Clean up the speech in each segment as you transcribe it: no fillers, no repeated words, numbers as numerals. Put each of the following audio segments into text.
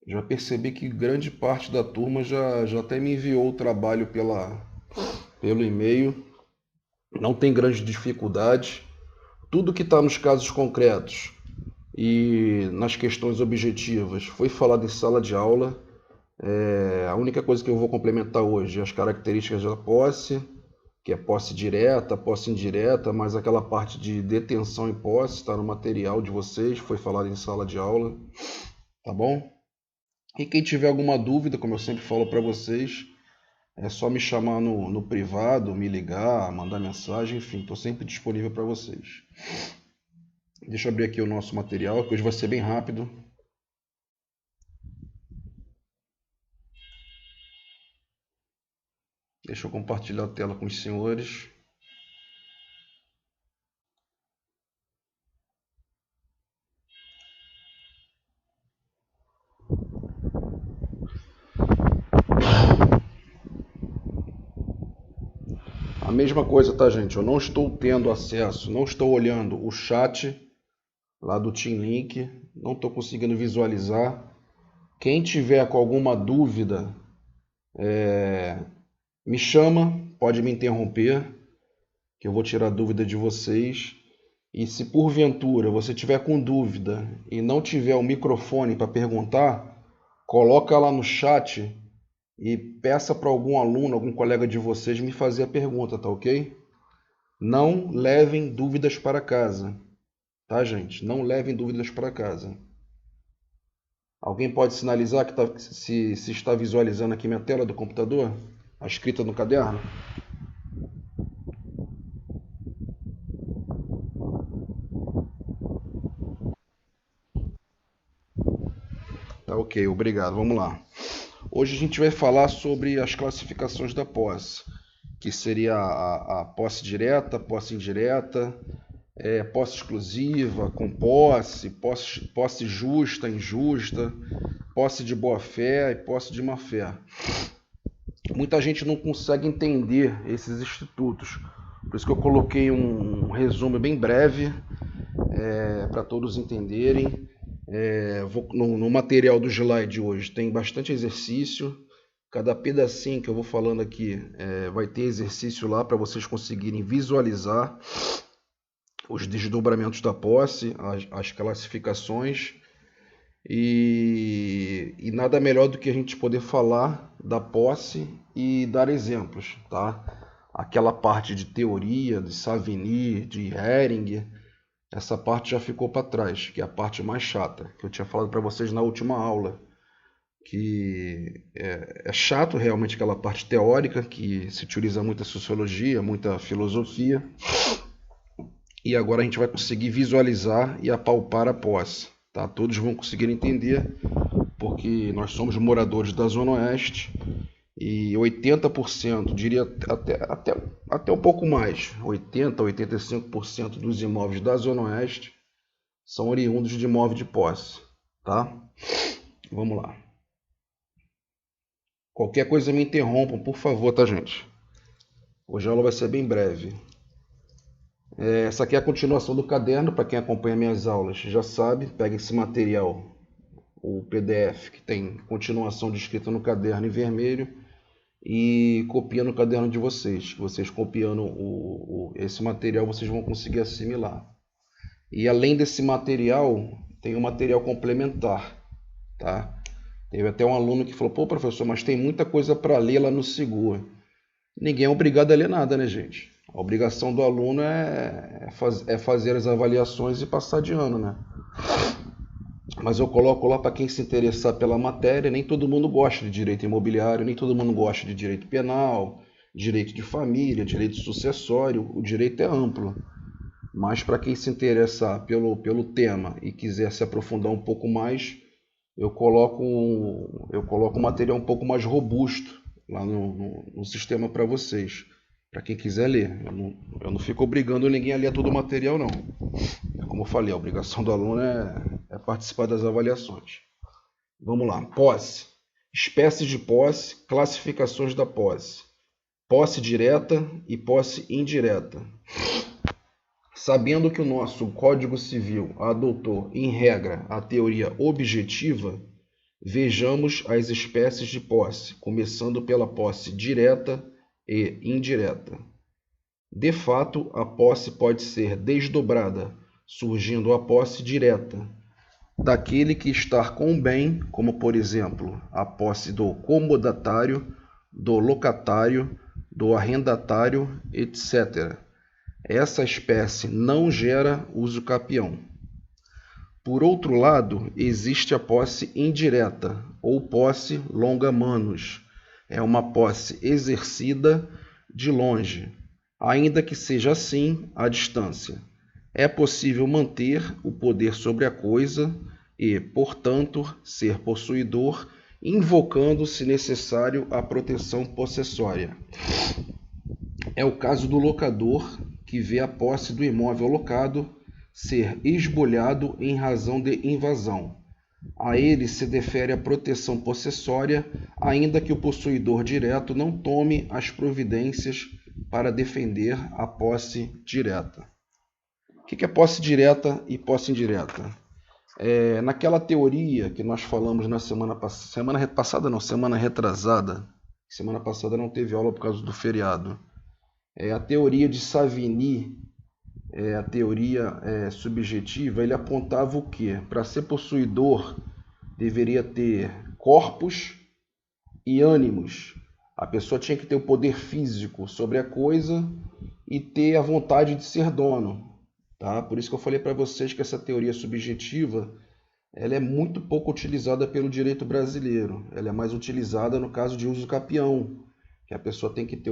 Já percebi que grande parte da turma já até me enviou o trabalho pelo e-mail. Não tem grande dificuldade. Tudo que está nos casos concretos e nas questões objetivas foi falado em sala de aula. A única coisa que eu vou complementar hoje é as características da posse, que é posse direta, posse indireta, mas aquela parte de detenção e posse está no material de vocês, foi falado em sala de aula, tá bom? E quem tiver alguma dúvida, como eu sempre falo para vocês, é só me chamar no privado, me ligar, mandar mensagem, enfim, estou sempre disponível para vocês. Deixa eu abrir aqui o nosso material, que hoje vai ser bem rápido. Deixa eu compartilhar a tela com os senhores. A mesma coisa, tá, gente? Eu não estou tendo acesso, não estou olhando o chat lá do Team Link, não estou conseguindo visualizar. Quem tiver com alguma dúvida, me chama, pode me interromper, que eu vou tirar a dúvida de vocês. E se porventura você tiver com dúvida e não tiver o microfone para perguntar, coloca lá no chat e peça para algum aluno, algum colega de vocês me fazer a pergunta, tá ok? Não levem dúvidas para casa, tá, gente? Não levem dúvidas para casa. Alguém pode sinalizar que se está visualizando aqui minha tela do computador? A escrita no caderno? Tá ok, obrigado. Vamos lá. Hoje a gente vai falar sobre as classificações da posse, que seria a posse direta, posse indireta, posse exclusiva, com posse justa, injusta, posse de boa-fé e posse de má-fé. Muita gente não consegue entender esses institutos, por isso que eu coloquei um resumo bem breve para todos entenderem. No material do slide hoje tem bastante exercício. Cada pedacinho que eu vou falando aqui vai ter exercício lá para vocês conseguirem visualizar os desdobramentos da posse, as classificações. E nada melhor do que a gente poder falar da posse e dar exemplos, tá? Aquela parte de teoria, de Savigny, de Hering, essa parte já ficou para trás, que é a parte mais chata, que eu tinha falado para vocês na última aula, que é chato realmente aquela parte teórica, que se utiliza muita sociologia, muita filosofia, e agora a gente vai conseguir visualizar e apalpar a posse, tá? Todos vão conseguir entender, porque nós somos moradores da Zona Oeste, e 80%, diria até um pouco mais, 80, 85% dos imóveis da Zona Oeste são oriundos de imóvel de posse, tá? Vamos lá. Qualquer coisa me interrompam, por favor, tá, gente? Hoje a aula vai ser bem breve. Essa aqui é a continuação do caderno, para quem acompanha minhas aulas já sabe, pega esse material, o PDF, que tem continuação de escrita no caderno em vermelho, e copia no caderno de vocês. Vocês copiando esse material, vocês vão conseguir assimilar. E além desse material, tem um material complementar, tá? Teve até um aluno que falou, pô, professor, mas tem muita coisa para ler lá no Segura. Ninguém é obrigado a ler nada, né, gente? A obrigação do aluno é fazer as avaliações e passar de ano, né? Mas eu coloco lá para quem se interessar pela matéria. Nem todo mundo gosta de direito imobiliário, nem todo mundo gosta de direito penal, direito de família, direito sucessório. O direito é amplo. Mas para quem se interessar pelo tema e quiser se aprofundar um pouco mais, eu coloco um material um pouco mais robusto lá no sistema para vocês, para quem quiser ler. Eu não fico obrigando ninguém a ler todo o material, não. Como eu falei, a obrigação do aluno é participar das avaliações. Vamos lá. Posse. Espécies de posse, classificações da posse. Posse direta e posse indireta. Sabendo que o nosso Código Civil adotou, em regra, a teoria objetiva, Vejamos as espécies de posse, começando pela posse direta e indireta. De fato, a posse pode ser desdobrada, surgindo a posse direta, daquele que está com o bem, como por exemplo, a posse do comodatário, do locatário, do arrendatário, etc. Essa espécie não gera uso capião. Por outro lado, existe a posse indireta, ou posse longa manus. É uma posse exercida de longe, ainda que seja assim à distância. É possível manter o poder sobre a coisa e, portanto, ser possuidor, invocando, se necessário, a proteção possessória. É o caso do locador, que vê a posse do imóvel locado ser esbulhado em razão de invasão. A ele se defere a proteção possessória, ainda que o possuidor direto não tome as providências para defender a posse direta. O que é posse direta e posse indireta? Naquela teoria que nós falamos na semana retrasada. Semana passada não teve aula por causa do feriado. A teoria de Savigny, a teoria subjetiva, ele apontava o quê? Para ser possuidor, deveria ter corpos e ânimos. A pessoa tinha que ter o poder físico sobre a coisa e ter a vontade de ser dono. Tá? Por isso que eu falei para vocês que essa teoria subjetiva ela é muito pouco utilizada pelo direito brasileiro. Ela é mais utilizada no caso de uso capião, que a pessoa tem que ter,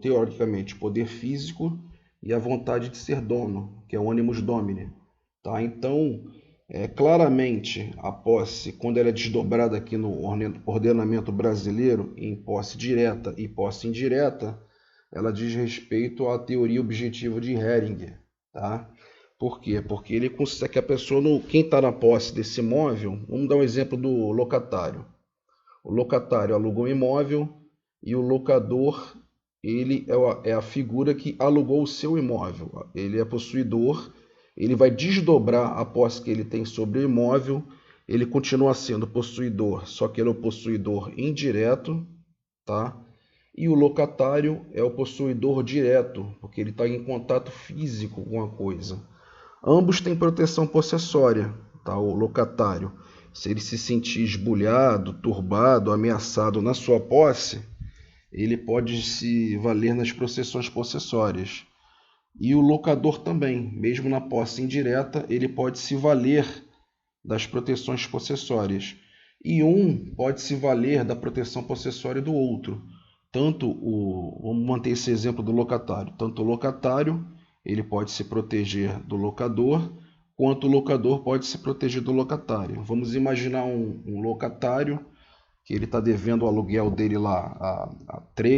teoricamente, o poder físico e a vontade de ser dono, que é o animus domini. Tá? Então, claramente, a posse, quando ela é desdobrada aqui no ordenamento brasileiro, em posse direta e posse indireta, ela diz respeito à teoria objetiva de Hering. Tá? Por quê? Porque ele consegue que a pessoa, quem está na posse desse imóvel, vamos dar um exemplo do locatário. O locatário alugou um imóvel e o locador, ele é a figura que alugou o seu imóvel. Ele é possuidor, ele vai desdobrar a posse que ele tem sobre o imóvel, ele continua sendo possuidor, só que ele é o possuidor indireto, tá? E o locatário é o possuidor direto, porque ele está em contato físico com a coisa. Ambos têm proteção possessória, tá? O locatário, se ele se sentir esbulhado, turbado, ameaçado na sua posse, ele pode se valer nas processões possessórias. E o locador também, mesmo na posse indireta, ele pode se valer das proteções possessórias. E um pode se valer da proteção possessória do outro. Vamos manter esse exemplo do locatário. Tanto o locatário, ele pode se proteger do locador, quanto o locador pode se proteger do locatário. Vamos imaginar um locatário que ele está devendo o aluguel dele lá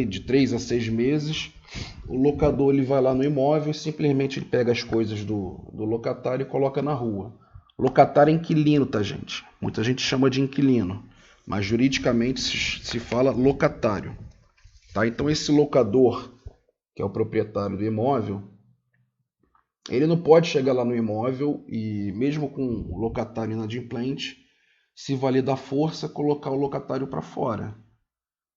de 3 a 6 meses. O locador ele vai lá no imóvel e simplesmente ele pega as coisas do locatário e coloca na rua. Locatário é inquilino, tá, gente? Muita gente chama de inquilino, mas juridicamente se fala locatário. Tá? Então esse locador, que é o proprietário do imóvel, ele não pode chegar lá no imóvel e, mesmo com o locatário inadimplente, se valer da força, colocar o locatário para fora.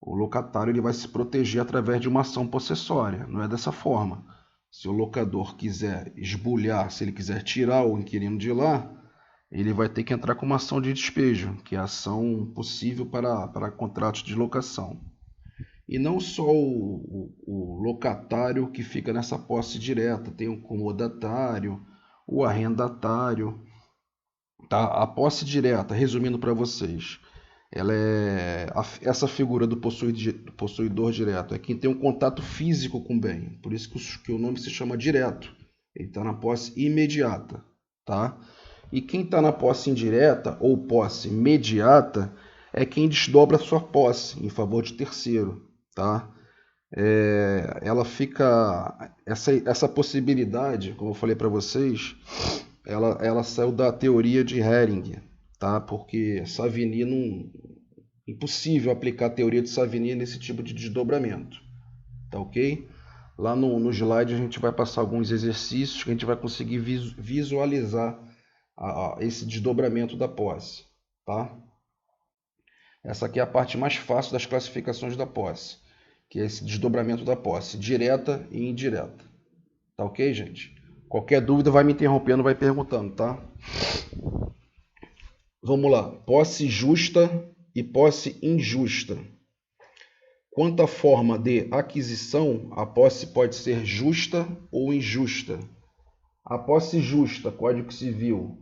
O locatário ele vai se proteger através de uma ação possessória, não é dessa forma. Se o locador quiser esbulhar, se ele quiser tirar o inquilino de lá, ele vai ter que entrar com uma ação de despejo, que é a ação possível para contratos de locação. E não só o locatário que fica nessa posse direta, tem o comodatário, o arrendatário. Tá? A posse direta, resumindo para vocês, essa figura do possuidor direto, é quem tem um contato físico com o bem, por isso que o nome se chama direto, ele está na posse imediata. Tá? E quem está na posse indireta ou posse mediata é quem desdobra a sua posse em favor de terceiro. Tá? Ela fica essa possibilidade, como eu falei para vocês, ela saiu da teoria de Hering, tá? Porque Savigny impossível aplicar a teoria de Savigny nesse tipo de desdobramento, tá ok? Lá no slide a gente vai passar alguns exercícios que a gente vai conseguir visualizar esse desdobramento da posse, tá? Essa aqui é a parte mais fácil das classificações da posse, que é esse desdobramento da posse, direta e indireta. Tá ok, gente? Qualquer dúvida vai me interrompendo, vai perguntando, tá? Vamos lá. Posse justa e posse injusta. Quanto à forma de aquisição, a posse pode ser justa ou injusta. A posse justa, Código Civil,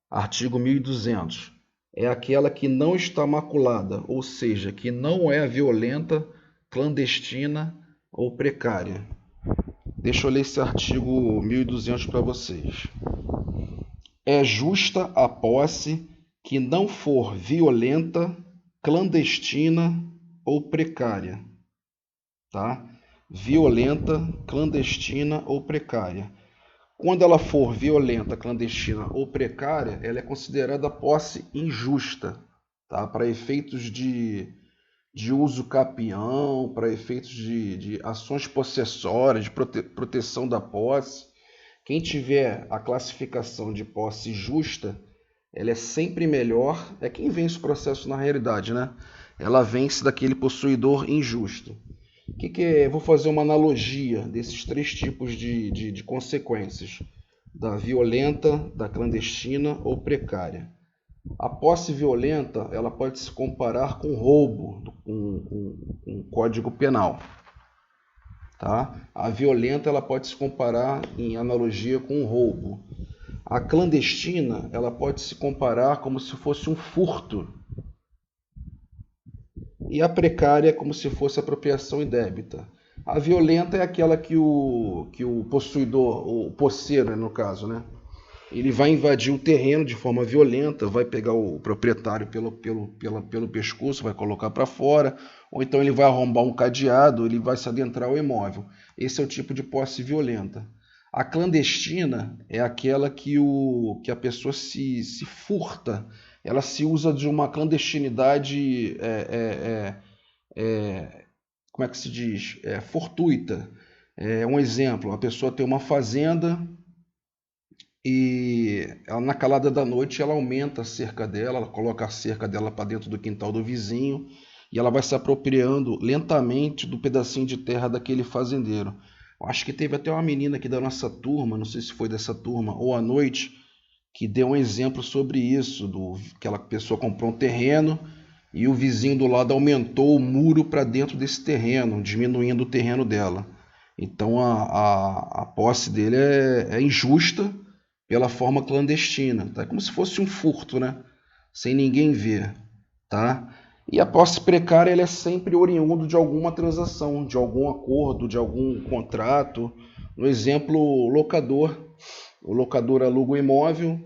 artigo 1200, é aquela que não está maculada, ou seja, que não é violenta, clandestina ou precária. Deixa eu ler esse artigo 1200 para vocês. É justa a posse que não for violenta, clandestina ou precária. Tá? Violenta, clandestina ou precária. Quando ela for violenta, clandestina ou precária, ela é considerada posse injusta, tá? Para efeitos de uso capião, para efeitos de ações possessórias, de proteção da posse. Quem tiver a classificação de posse justa, ela é sempre melhor, é quem vence o processo na realidade, né? Ela vence daquele possuidor injusto. Vou fazer uma analogia desses três tipos de consequências, da violenta, da clandestina ou precária. A posse violenta, ela pode se comparar com roubo, com Código Penal. Tá? A violenta, ela pode se comparar em analogia com roubo. A clandestina, ela pode se comparar como se fosse um furto. E a precária como se fosse apropriação indébita. A violenta é aquela que o possuidor, o posseiro, no caso, né? Ele vai invadir o terreno de forma violenta, vai pegar o proprietário pelo pescoço, vai colocar para fora, ou então ele vai arrombar um cadeado, ele vai se adentrar ao imóvel. Esse é o tipo de posse violenta. A clandestina é aquela que a pessoa se furta, ela se usa de uma clandestinidade, como é que se diz? Fortuita. Um exemplo, a pessoa tem uma fazenda e ela, na calada da noite ela aumenta a cerca dela, ela coloca a cerca dela para dentro do quintal do vizinho e ela vai se apropriando lentamente do pedacinho de terra daquele fazendeiro. Eu acho que teve até uma menina aqui da nossa turma, não sei se foi dessa turma ou à noite, que deu um exemplo sobre isso, aquela pessoa comprou um terreno e o vizinho do lado aumentou o muro para dentro desse terreno, diminuindo o terreno dela. Então a posse dele é injusta pela forma clandestina, tá? É como se fosse um furto, né? Sem ninguém ver, tá? E a posse precária ela é sempre oriundo de alguma transação, de algum acordo, de algum contrato. No exemplo, locador. O locador aluga o imóvel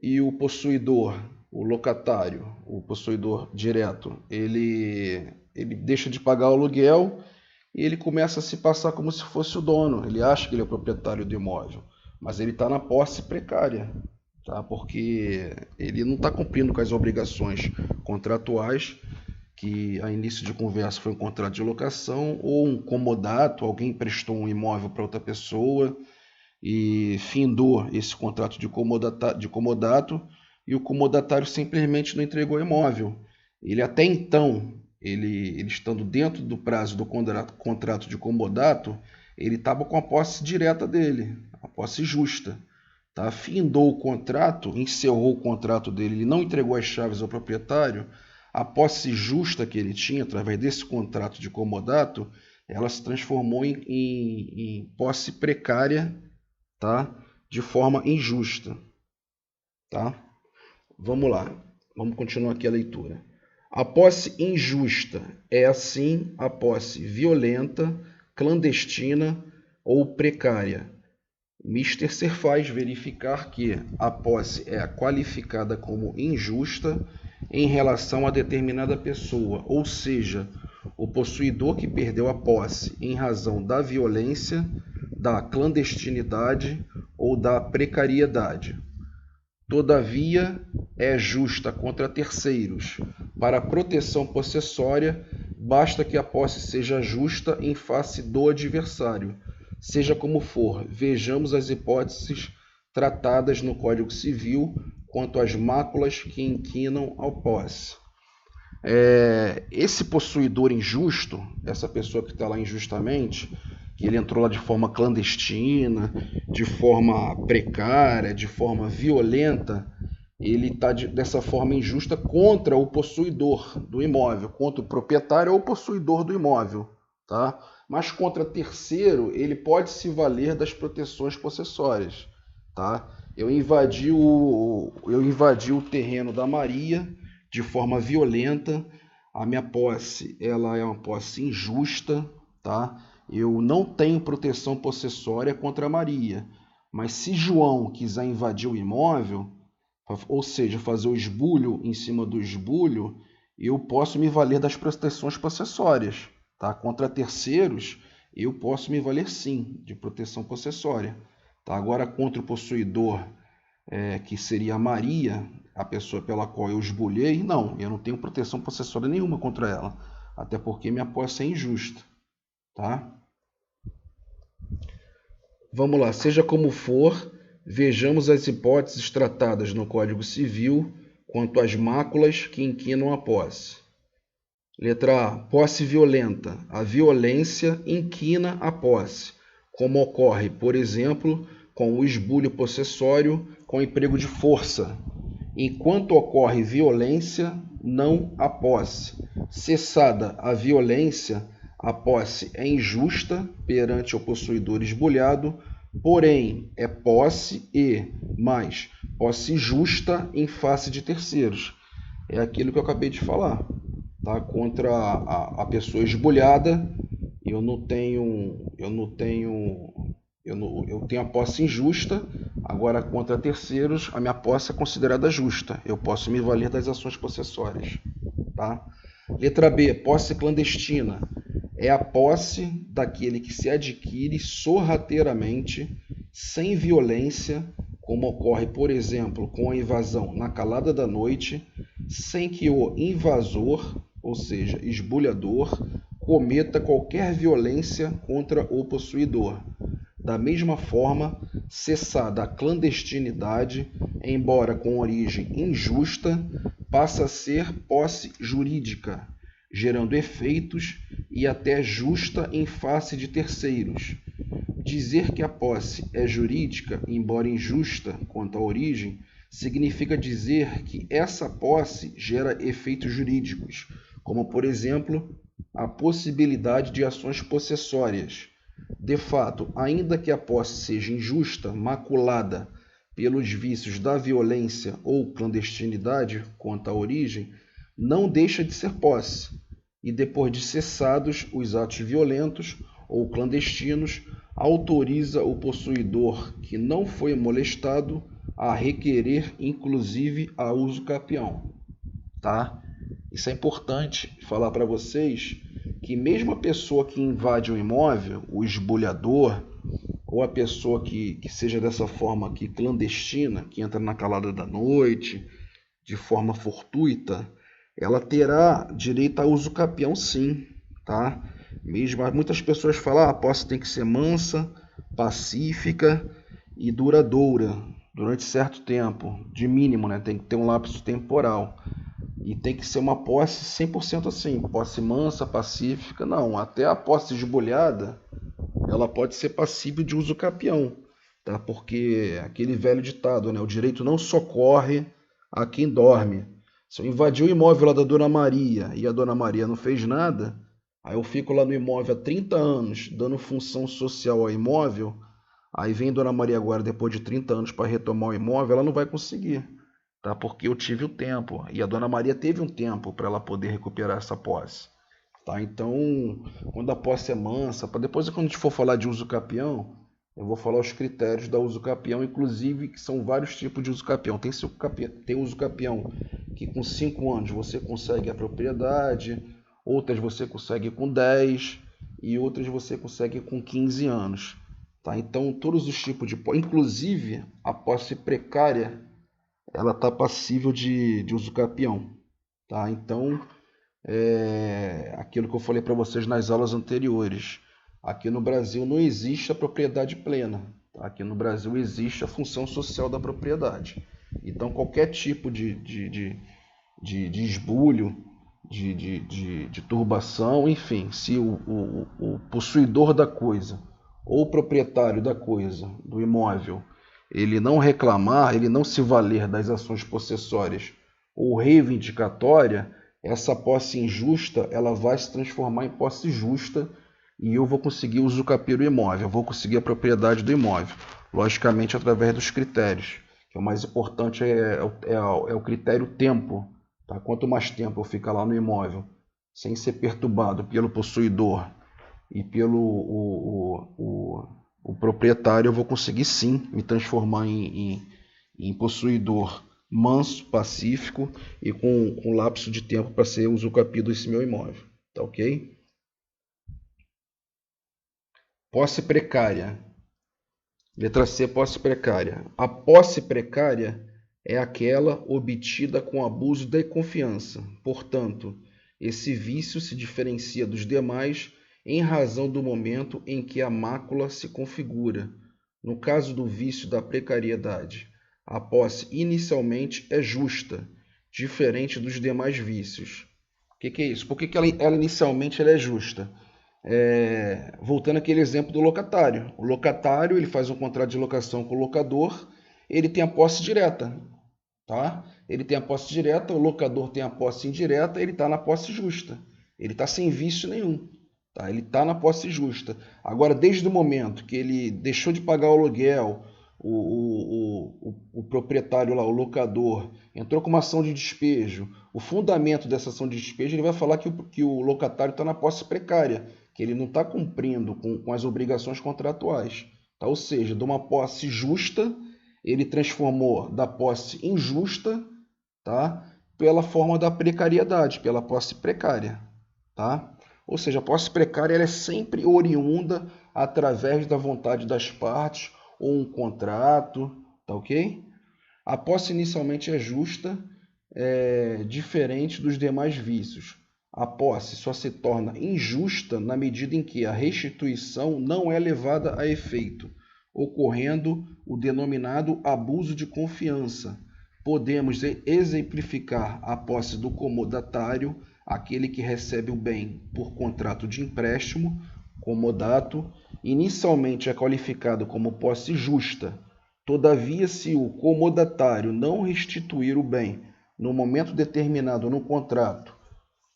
e o possuidor, o locatário, o possuidor direto, ele deixa de pagar o aluguel e ele começa a se passar como se fosse o dono. Ele acha que ele é o proprietário do imóvel, mas ele está na posse precária, tá? Porque ele não está cumprindo com as obrigações contratuais, que a início de conversa foi um contrato de locação ou um comodato, alguém prestou um imóvel para outra pessoa e findou esse contrato de comodato e o comodatário simplesmente não entregou o imóvel. Ele até então, ele estando dentro do prazo do contrato de comodato, ele estava com a posse direta dele, a posse justa. Tá? Findou o contrato, encerrou o contrato dele, ele não entregou as chaves ao proprietário, a posse justa que ele tinha através desse contrato de comodato, ela se transformou em posse precária, tá? De forma injusta. Tá? Vamos lá, vamos continuar aqui a leitura. A posse injusta é, assim, a posse violenta, clandestina ou precária. Mister Ser faz verificar que a posse é qualificada como injusta em relação a determinada pessoa, ou seja, o possuidor que perdeu a posse em razão da violência, da clandestinidade ou da precariedade. Todavia, é justa contra terceiros. Para proteção possessória, basta que a posse seja justa em face do adversário. Seja como for, vejamos as hipóteses tratadas no Código Civil quanto às máculas que inquinam ao posse. Esse possuidor injusto, essa pessoa que está lá injustamente, que ele entrou lá de forma clandestina, de forma precária, de forma violenta, ele está dessa forma injusta contra o possuidor do imóvel, contra o proprietário ou possuidor do imóvel, tá? Mas contra terceiro, ele pode se valer das proteções possessórias, tá? Eu invadi o terreno da Maria de forma violenta. A minha posse, ela é uma posse injusta, tá? Eu não tenho proteção possessória contra a Maria, mas se João quiser invadir o imóvel, ou seja, fazer o esbulho em cima do esbulho, eu posso me valer das proteções possessórias, tá? Contra terceiros, eu posso me valer sim de proteção possessória, tá? Agora, contra o possuidor, que seria a Maria, a pessoa pela qual eu esbulhei, não, eu não tenho proteção possessória nenhuma contra ela, até porque minha posse é injusta, tá? Vamos lá, seja como for, vejamos as hipóteses tratadas no Código Civil quanto às máculas que inquinam a posse. Letra A. Posse violenta. A violência inquina a posse, como ocorre, por exemplo, com o esbulho possessório com emprego de força. Enquanto ocorre violência, não a posse. Cessada a violência, a posse é injusta perante o possuidor esbulhado, porém é posse mais posse justa em face de terceiros. É aquilo que eu acabei de falar, tá? Contra a pessoa esbulhada, eu tenho a posse injusta. Agora, contra terceiros, a minha posse é considerada justa. Eu posso me valer das ações possessórias, tá? Letra B, posse clandestina. É a posse daquele que se adquire sorrateiramente, sem violência, como ocorre, por exemplo, com a invasão na calada da noite, sem que o invasor, ou seja, esbulhador, cometa qualquer violência contra o possuidor. Da mesma forma, cessada a clandestinidade, embora com origem injusta, passa a ser posse jurídica, gerando efeitos e até justa em face de terceiros. Dizer que a posse é jurídica, embora injusta quanto à origem, significa dizer que essa posse gera efeitos jurídicos, como, por exemplo, a possibilidade de ações possessórias. De fato, ainda que a posse seja injusta, maculada pelos vícios da violência ou clandestinidade quanto à origem, não deixa de ser posse, e depois de cessados os atos violentos ou clandestinos, autoriza o possuidor que não foi molestado a requerer, inclusive, a uso capião, tá? Isso é importante falar para vocês, que mesmo a pessoa que invade um imóvel, o esbulhador, ou a pessoa que seja dessa forma aqui clandestina, que entra na calada da noite, de forma fortuita, ela terá direito a uso capião sim, tá? Mesmo muitas pessoas falam, a posse tem que ser mansa, pacífica e duradoura, durante certo tempo, de mínimo, né? Tem que ter um lapso temporal. E tem que ser uma posse 100% assim, posse mansa, pacífica. Não, até a posse esbulhada, ela pode ser passível de uso capião, tá? Porque aquele velho ditado, né? O direito não socorre a quem dorme. Se eu invadir o imóvel lá da Dona Maria e a Dona Maria não fez nada, aí eu fico lá no imóvel há 30 anos dando função social ao imóvel, aí vem a Dona Maria agora, depois de 30 anos, para retomar o imóvel, ela não vai conseguir, tá? Porque eu tive o tempo, e a Dona Maria teve um tempo para ela poder recuperar essa posse, tá? Então, quando a posse é mansa, depois quando a gente for falar de uso capião, eu vou falar os critérios da uso capião, inclusive que são vários tipos de uso capião. Tem uso capião que com 5 anos você consegue a propriedade, outras você consegue com 10 e outras você consegue com 15 anos. Tá? Então, todos os tipos de posse, inclusive a posse precária, ela está passível de uso capião. Tá? Então, aquilo que eu falei para vocês nas aulas anteriores. Aqui no Brasil não existe a propriedade plena. Tá? Aqui no Brasil existe a função social da propriedade. Então, qualquer tipo de esbulho, de turbação, enfim, se o possuidor da coisa ou o proprietário da coisa, do imóvel, ele não reclamar, ele não se valer das ações possessórias ou reivindicatória, essa posse injusta ela vai se transformar em posse justa e eu vou conseguir usucapiar o imóvel, eu vou conseguir a propriedade do imóvel, logicamente através dos critérios, que o mais importante é o critério tempo. Tá? Quanto mais tempo eu ficar lá no imóvel, sem ser perturbado pelo possuidor e pelo o proprietário, eu vou conseguir sim me transformar em possuidor manso, pacífico e com lapso de tempo para ser usucapido esse meu imóvel. Tá ok? Posse precária. Letra C, posse precária. A posse precária é aquela obtida com abuso da confiança. Portanto, esse vício se diferencia dos demais em razão do momento em que a mácula se configura. No caso do vício da precariedade, a posse inicialmente é justa, diferente dos demais vícios. O que é isso? Por que ela inicialmente ela é justa? Voltando àquele exemplo do locatário. O locatário ele faz um contrato de locação com o locador, ele tem a posse direta. Tá? Ele tem a posse direta, o locador tem a posse indireta, ele está na posse justa. Ele está sem vício nenhum. Tá? Ele está na posse justa. Agora, desde o momento que ele deixou de pagar o aluguel, o proprietário lá, o locador, entrou com uma ação de despejo, o fundamento dessa ação de despejo, ele vai falar que o locatário está na posse precária, que ele não está cumprindo com as obrigações contratuais. Tá? Ou seja, de uma posse justa, ele transformou da posse injusta, tá? Pela forma da precariedade, pela posse precária. Tá? Ou seja, a posse precária ela é sempre oriunda através da vontade das partes ou um contrato, tá ok? A posse inicialmente é justa, diferente dos demais vícios. A posse só se torna injusta na medida em que a restituição não é levada a efeito, ocorrendo o denominado abuso de confiança. Podemos exemplificar a posse do comodatário, aquele que recebe o bem por contrato de empréstimo, comodato, inicialmente é qualificado como posse justa. Todavia, se o comodatário não restituir o bem no momento determinado no contrato,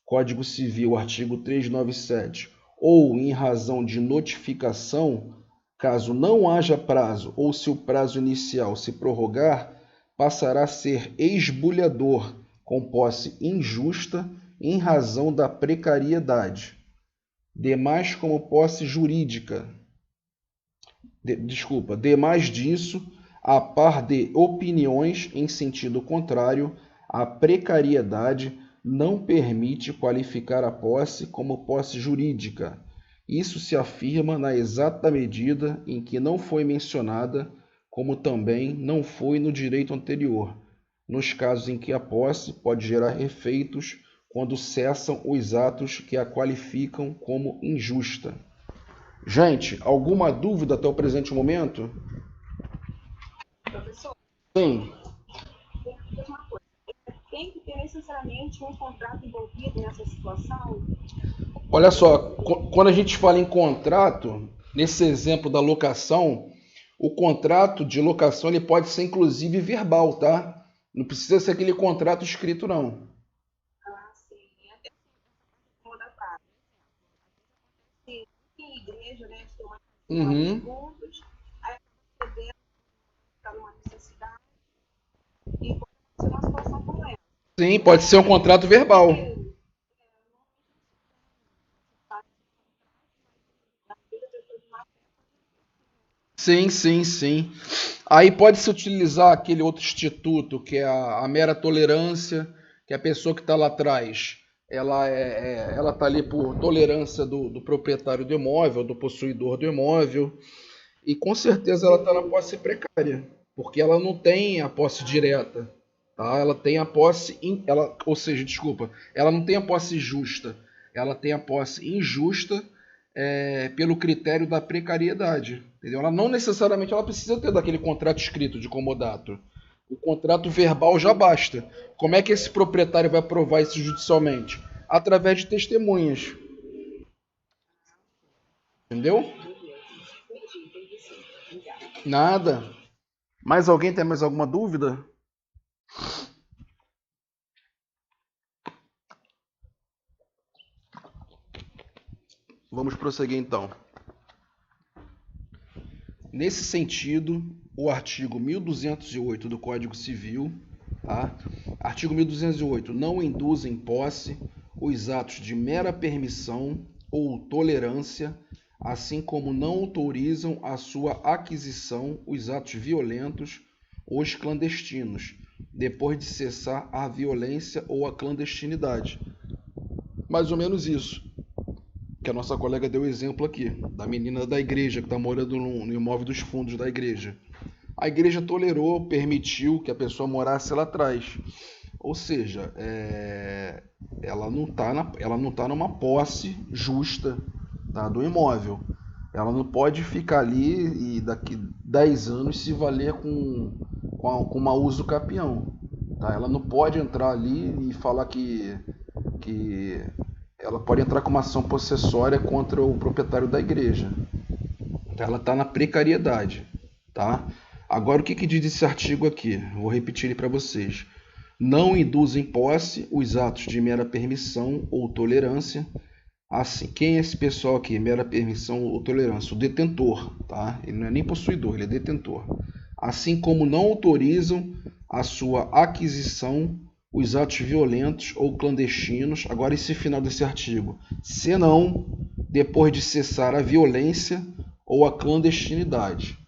Código Civil, artigo 397, ou em razão de notificação, caso não haja prazo ou se o prazo inicial se prorrogar, passará a ser esbulhador, com posse injusta em razão da precariedade. Demais como posse jurídica. Demais disso, a par de opiniões em sentido contrário, a precariedade não permite qualificar a posse como posse jurídica. Isso se afirma na exata medida em que não foi mencionada, como também não foi no direito anterior, nos casos em que a posse pode gerar efeitos quando cessam os atos que a qualificam como injusta. Gente, alguma dúvida até o presente momento? Professor, Sim. uma coisa. Tem que ter necessariamente um contrato envolvido nessa situação? Olha só, quando a gente fala em contrato, nesse exemplo da locação, o contrato de locação ele pode ser inclusive verbal, tá? Não precisa ser aquele contrato escrito, não. Ah, sim. Até da praia. Sim, em igreja, né? Tem uma Uhum. juntos, aí recebendo, está numa necessidade, e pode ser uma situação como essa. Sim, pode ser um contrato verbal. Sim, sim, sim. Aí pode-se utilizar aquele outro instituto, que é a mera tolerância, que a pessoa que está lá atrás, ela está ali por tolerância do proprietário do imóvel, do possuidor do imóvel, e com certeza ela está na posse precária, porque ela não tem a posse direta, tá? Ela tem a posse, ou seja, desculpa, ela não tem a posse justa, ela tem a posse injusta pelo critério da precariedade, entendeu? Ela não necessariamente ela precisa ter daquele contrato escrito de comodato. O contrato verbal já basta. Como é que esse proprietário vai provar isso judicialmente? através de testemunhas. Entendeu? Entendi sim. Obrigada. Nada. Mais alguém tem mais alguma dúvida? Vamos prosseguir então. Nesse sentido, o artigo 1208 do Código Civil, tá? Artigo 1208, não induz em posse os atos de mera permissão ou tolerância, assim como não autorizam a sua aquisição os atos violentos ou os clandestinos, depois de cessar a violência ou a clandestinidade. Mais ou menos isso que a nossa colega deu exemplo aqui, da menina da igreja que está morando no imóvel dos fundos da igreja. A igreja tolerou, permitiu que a pessoa morasse lá atrás. Ou seja, ela não está numa posse justa, tá, do imóvel. Ela não pode ficar ali e daqui 10 anos se valer com uma uso capião. Tá? Ela não pode entrar ali e falar que ela pode entrar com uma ação possessória contra o proprietário da igreja. Ela está na precariedade. Tá? Agora, o que diz esse artigo aqui? Vou repetir ele para vocês. Não induz em posse os atos de mera permissão ou tolerância. Assim, quem é esse pessoal aqui? Mera permissão ou tolerância? O detentor. Tá? Ele não é nem possuidor, ele é detentor. Assim como não autorizam a sua aquisição os atos violentos ou clandestinos. Agora esse final desse artigo. Senão, depois de cessar a violência ou a clandestinidade.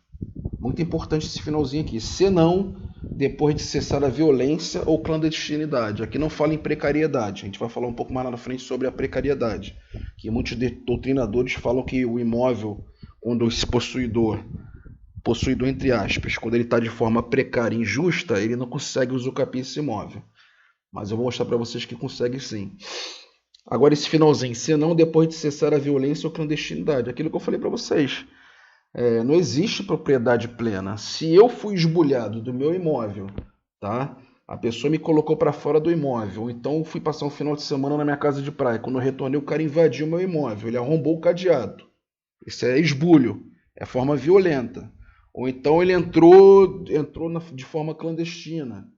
Muito importante esse finalzinho aqui. Senão, depois de cessar a violência ou clandestinidade. Aqui não fala em precariedade. A gente vai falar um pouco mais lá na frente sobre a precariedade. Que muitos doutrinadores falam que o imóvel, quando esse possuidor entre aspas, quando ele está de forma precária e injusta, ele não consegue usucapiar esse imóvel. Mas eu vou mostrar para vocês que consegue sim. Agora esse finalzinho, senão depois de cessar a violência ou clandestinidade. Aquilo que eu falei para vocês. Não existe propriedade plena. Se eu fui esbulhado do meu imóvel, tá? A pessoa me colocou para fora do imóvel, ou então eu fui passar um final de semana na minha casa de praia. Quando eu retornei, o cara invadiu o meu imóvel, ele arrombou o cadeado. Isso é esbulho, é forma violenta. Ou então ele entrou de forma clandestina.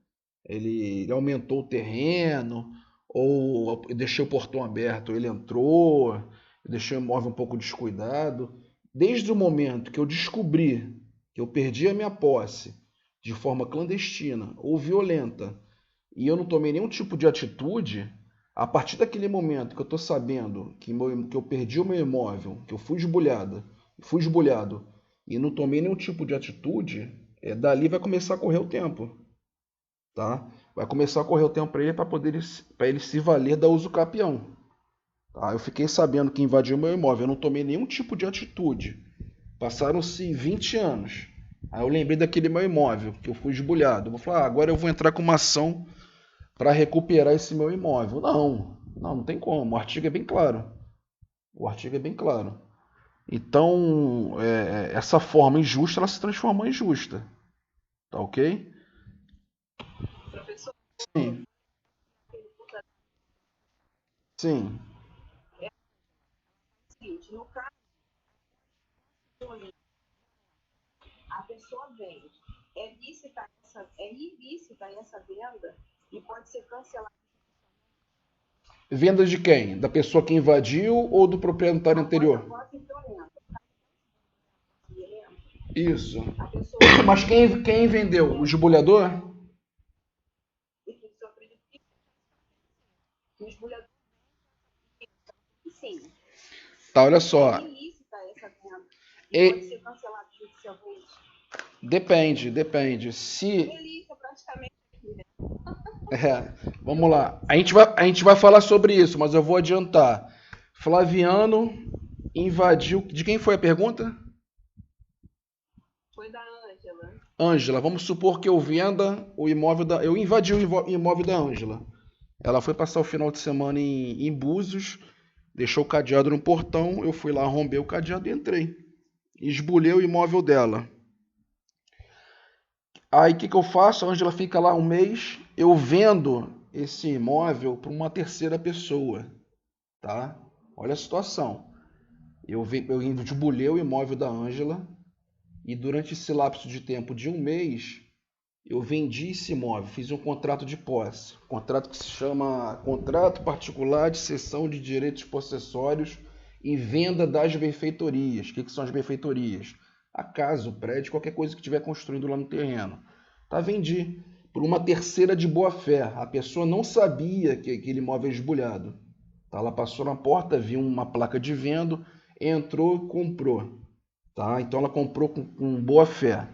Ele aumentou o terreno, ou deixou o portão aberto, ele entrou, deixou o imóvel um pouco descuidado. Desde o momento que eu descobri que eu perdi a minha posse de forma clandestina ou violenta e eu não tomei nenhum tipo de atitude, a partir daquele momento que eu estou sabendo que eu perdi o meu imóvel, que eu fui esbulhado e não tomei nenhum tipo de atitude, dali vai começar a correr o tempo. Tá? Vai começar a correr o tempo para ele se valer da usucapião. Tá? Eu fiquei sabendo que invadiu meu imóvel, eu não tomei nenhum tipo de atitude. Passaram-se 20 anos. Aí eu lembrei daquele meu imóvel, que eu fui esbulhado. Eu vou falar, agora eu vou entrar com uma ação para recuperar esse meu imóvel. Não tem como. O artigo é bem claro. Então, essa forma injusta, ela se transformou em justa. Tá ok? Professor, Sim. Sim. é o seguinte, no caso a pessoa vende, é ilícita essa venda e pode ser cancelada. Venda de quem? Da pessoa que invadiu ou do proprietário anterior? Após violenta. Isso. A pessoa Mas quem vendeu? O esbulhador? isso eu acredito que o esbulhador sim. Tá, olha só. É ilícita essa venda e pode ser cancelada judicialmente. Depende. Se Delícia praticamente. vamos lá. A gente vai falar sobre isso, mas eu vou adiantar. Flaviano invadiu. De quem foi a pergunta? Foi da Ângela. Ângela, vamos supor que eu venda o imóvel da. Eu invadi o imóvel da Ângela. Ela foi passar o final de semana em Búzios, deixou o cadeado no portão, eu fui lá, arrombei o cadeado e entrei. Esbulhei o imóvel dela. Aí o que eu faço? A Ângela fica lá um mês, eu vendo esse imóvel para uma terceira pessoa, tá? Olha a situação. Eu debulhei o imóvel da Ângela e durante esse lapso de tempo de um mês, eu vendi esse imóvel, fiz um contrato de posse, contrato que se chama Contrato Particular de Cessão de Direitos Possessórios e Venda das Benfeitorias. O que são as benfeitorias? A casa, o prédio, qualquer coisa que estiver construindo lá no terreno. Tá, vendi por uma terceira de boa fé. A pessoa não sabia que aquele imóvel é esbulhado. Tá, ela passou na porta, viu uma placa de venda, entrou, comprou. Tá? Então ela comprou com boa fé.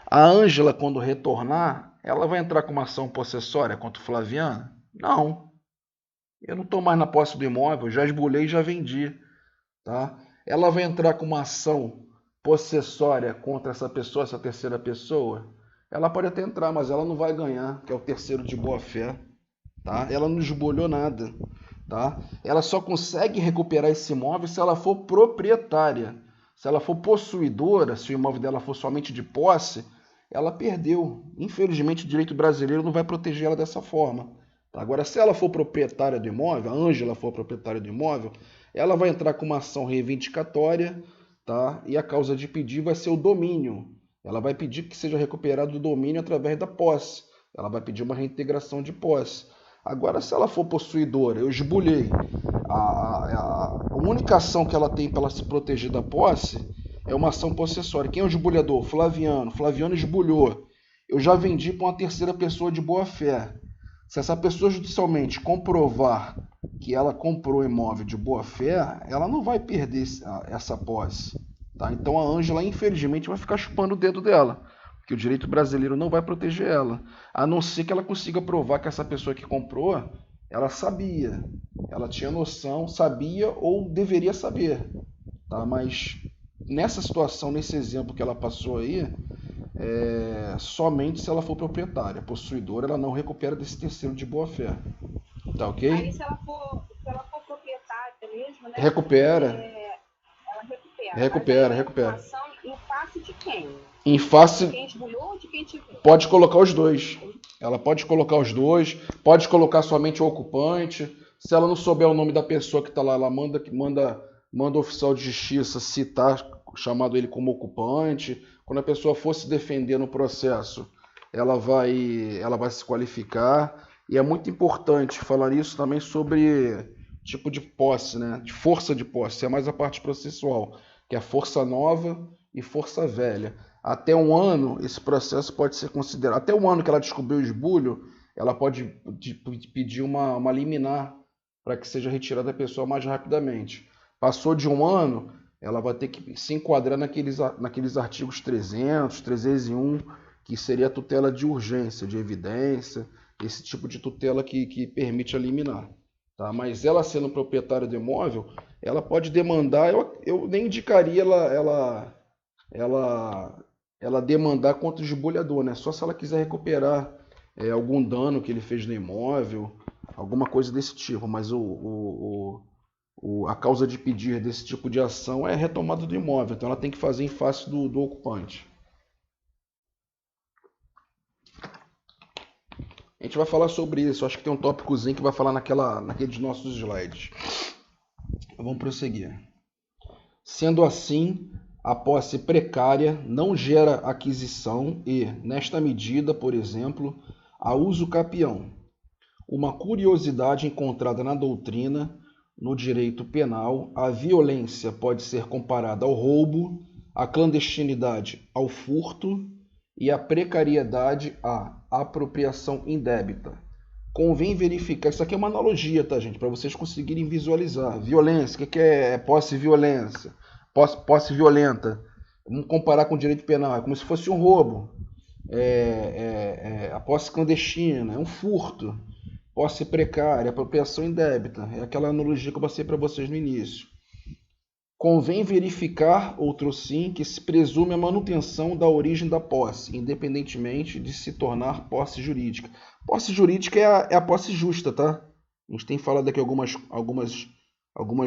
A Ângela, quando retornar, ela vai entrar com uma ação possessória contra o Flaviano? Não. Eu não estou mais na posse do imóvel, já esbulhei e já vendi. Tá? Ela vai entrar com uma ação possessória contra essa pessoa, essa terceira pessoa? Ela pode até entrar, mas ela não vai ganhar, que é o terceiro de boa fé. Tá? Ela não esbulhou nada. Tá? Ela só consegue recuperar esse imóvel se ela for proprietária. Se ela for possuidora, se o imóvel dela for somente de posse, ela perdeu. Infelizmente, o direito brasileiro não vai proteger ela dessa forma. Tá? Agora, se ela for proprietária do imóvel, a Ângela for proprietária do imóvel, ela vai entrar com uma ação reivindicatória, tá? E a causa de pedir vai ser o domínio. Ela vai pedir que seja recuperado o domínio através da posse. Ela vai pedir uma reintegração de posse. Agora, se ela for possuidora, eu esbulhei. A única ação que ela tem para ela se proteger da posse é uma ação possessória. Quem é o esbulhador? Flaviano. Flaviano esbulhou. Eu já vendi para uma terceira pessoa de boa fé. Se essa pessoa judicialmente comprovar que ela comprou imóvel de boa fé, ela não vai perder essa posse. Tá? Então a Ângela, infelizmente, vai ficar chupando o dedo dela, porque o direito brasileiro não vai proteger ela, a não ser que ela consiga provar que essa pessoa que comprou, ela sabia, ela tinha noção, sabia ou deveria saber. Tá? Mas nessa situação, nesse exemplo que ela passou aí, somente se ela for proprietária. Possuidora, ela não recupera desse terceiro de boa fé. Tá ok? Aí se ela for proprietária mesmo, né? Recupera. Ela recupera. Recupera. Em face de quem? Em face. De quem esbulhou ou de quem tiver? Pode colocar os dois. Ela pode colocar os dois. Pode colocar somente o ocupante. Se ela não souber o nome da pessoa que está lá, ela manda o oficial de justiça citar, chamado ele como ocupante. Quando a pessoa for se defender no processo, ela vai se qualificar. E é muito importante falar isso também sobre tipo de posse, né? De força de posse. É mais a parte processual, que é força nova e força velha. Até um ano, esse processo pode ser considerado. Até um ano que ela descobriu o esbulho, ela pode pedir uma liminar para que seja retirada a pessoa mais rapidamente. Passou de um ano, ela vai ter que se enquadrar naqueles artigos 300, 301, que seria a tutela de urgência, de evidência, esse tipo de tutela que permite a liminar. Tá? Mas ela sendo proprietária do imóvel, ela pode demandar, eu nem indicaria ela demandar contra o esbulhador, né? Só se ela quiser recuperar algum dano que ele fez no imóvel, alguma coisa desse tipo, mas a causa de pedir desse tipo de ação é retomada do imóvel, então ela tem que fazer em face do ocupante. A gente vai falar sobre isso, acho que tem um tópicozinho que vai falar naqueles nossos slides. Vamos prosseguir. Sendo assim, a posse precária não gera aquisição e, nesta medida, por exemplo, a uso capião. Uma curiosidade encontrada na doutrina, no direito penal, a violência pode ser comparada ao roubo, a clandestinidade ao furto e a precariedade à apropriação indébita. Convém verificar, isso aqui é uma analogia, tá, gente? Para vocês conseguirem visualizar. Violência, o que é posse e violência? Posse violenta. Vamos comparar com o direito penal, é como se fosse um roubo. A posse clandestina, é um furto. Posse precária, apropriação indébita. É aquela analogia que eu passei para vocês no início. Convém verificar, outro sim, que se presume a manutenção da origem da posse, independentemente de se tornar posse jurídica. Posse jurídica é a posse justa, tá? A gente tem falado aqui algumas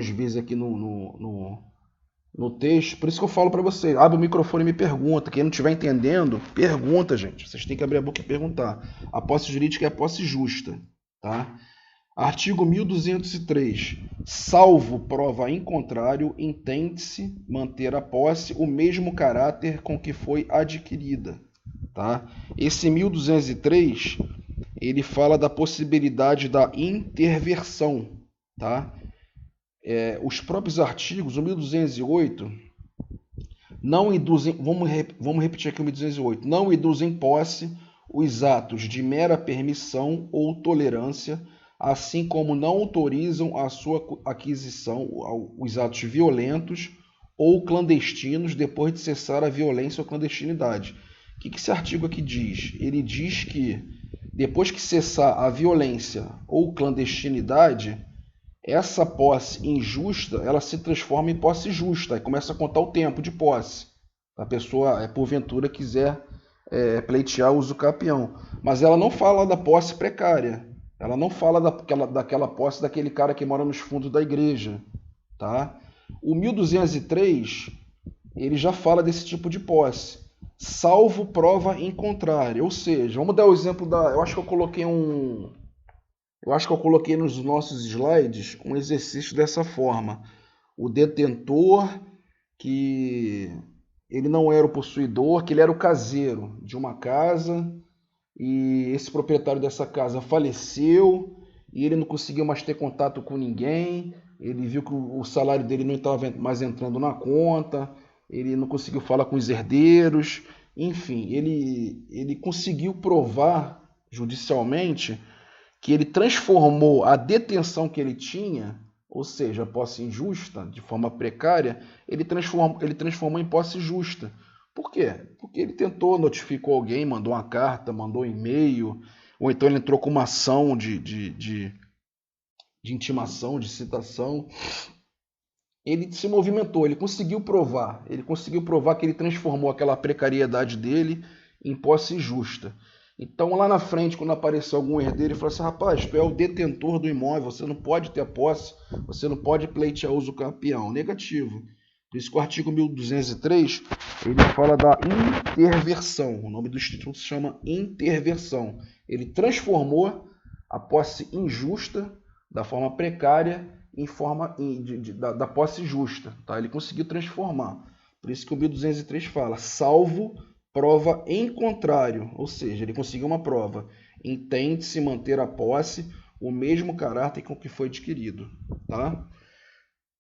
vezes aqui no texto, por isso que eu falo para vocês, abre o microfone e me pergunta. Quem não estiver entendendo, pergunta, gente. Vocês têm que abrir a boca e perguntar. A posse jurídica é a posse justa, tá? Artigo 1203. Salvo prova em contrário, entende-se manter a posse o mesmo caráter com que foi adquirida, tá? Esse 1203, ele fala da possibilidade da interversão, tá? Os próprios artigos, o 1208, não induzem, vamos repetir aqui o 1208, não induzem posse os atos de mera permissão ou tolerância, assim como não autorizam a sua aquisição, os atos violentos ou clandestinos depois de cessar a violência ou clandestinidade. O que esse artigo aqui diz? Ele diz que depois que cessar a violência ou clandestinidade, essa posse injusta, ela se transforma em posse justa, aí começa a contar o tempo de posse. A pessoa, porventura, quiser pleitear uso capião. Mas ela não fala da posse precária. Ela não fala daquela posse daquele cara que mora nos fundos da igreja, tá? O 1203, ele já fala desse tipo de posse, salvo prova em contrário. Ou seja, vamos dar o exemplo eu acho que eu coloquei nos nossos slides um exercício dessa forma. O detentor, que ele não era o possuidor, que ele era o caseiro de uma casa, e esse proprietário dessa casa faleceu e ele não conseguiu mais ter contato com ninguém, ele viu que o salário dele não estava mais entrando na conta, ele não conseguiu falar com os herdeiros, enfim, ele conseguiu provar judicialmente que ele transformou a detenção que ele tinha, ou seja, a posse injusta, de forma precária, ele transformou em posse justa. Por quê? Porque ele notificou alguém, mandou uma carta, mandou um e-mail, ou então ele entrou com uma ação de intimação, de citação. Ele se movimentou, ele conseguiu provar que ele transformou aquela precariedade dele em posse justa. Então lá na frente, quando apareceu algum herdeiro, ele falou assim: rapaz, tu é o detentor do imóvel, você não pode ter a posse, você não pode pleitear uso capião. Negativo. Por isso que o artigo 1203, ele fala da interversão. O nome do instituto se chama interversão. Ele transformou a posse injusta, da forma precária, em forma da posse justa. Tá? Ele conseguiu transformar. Por isso que o 1203 fala, salvo prova em contrário. Ou seja, ele conseguiu uma prova. Entende-se manter a posse o mesmo caráter com que foi adquirido. Tá?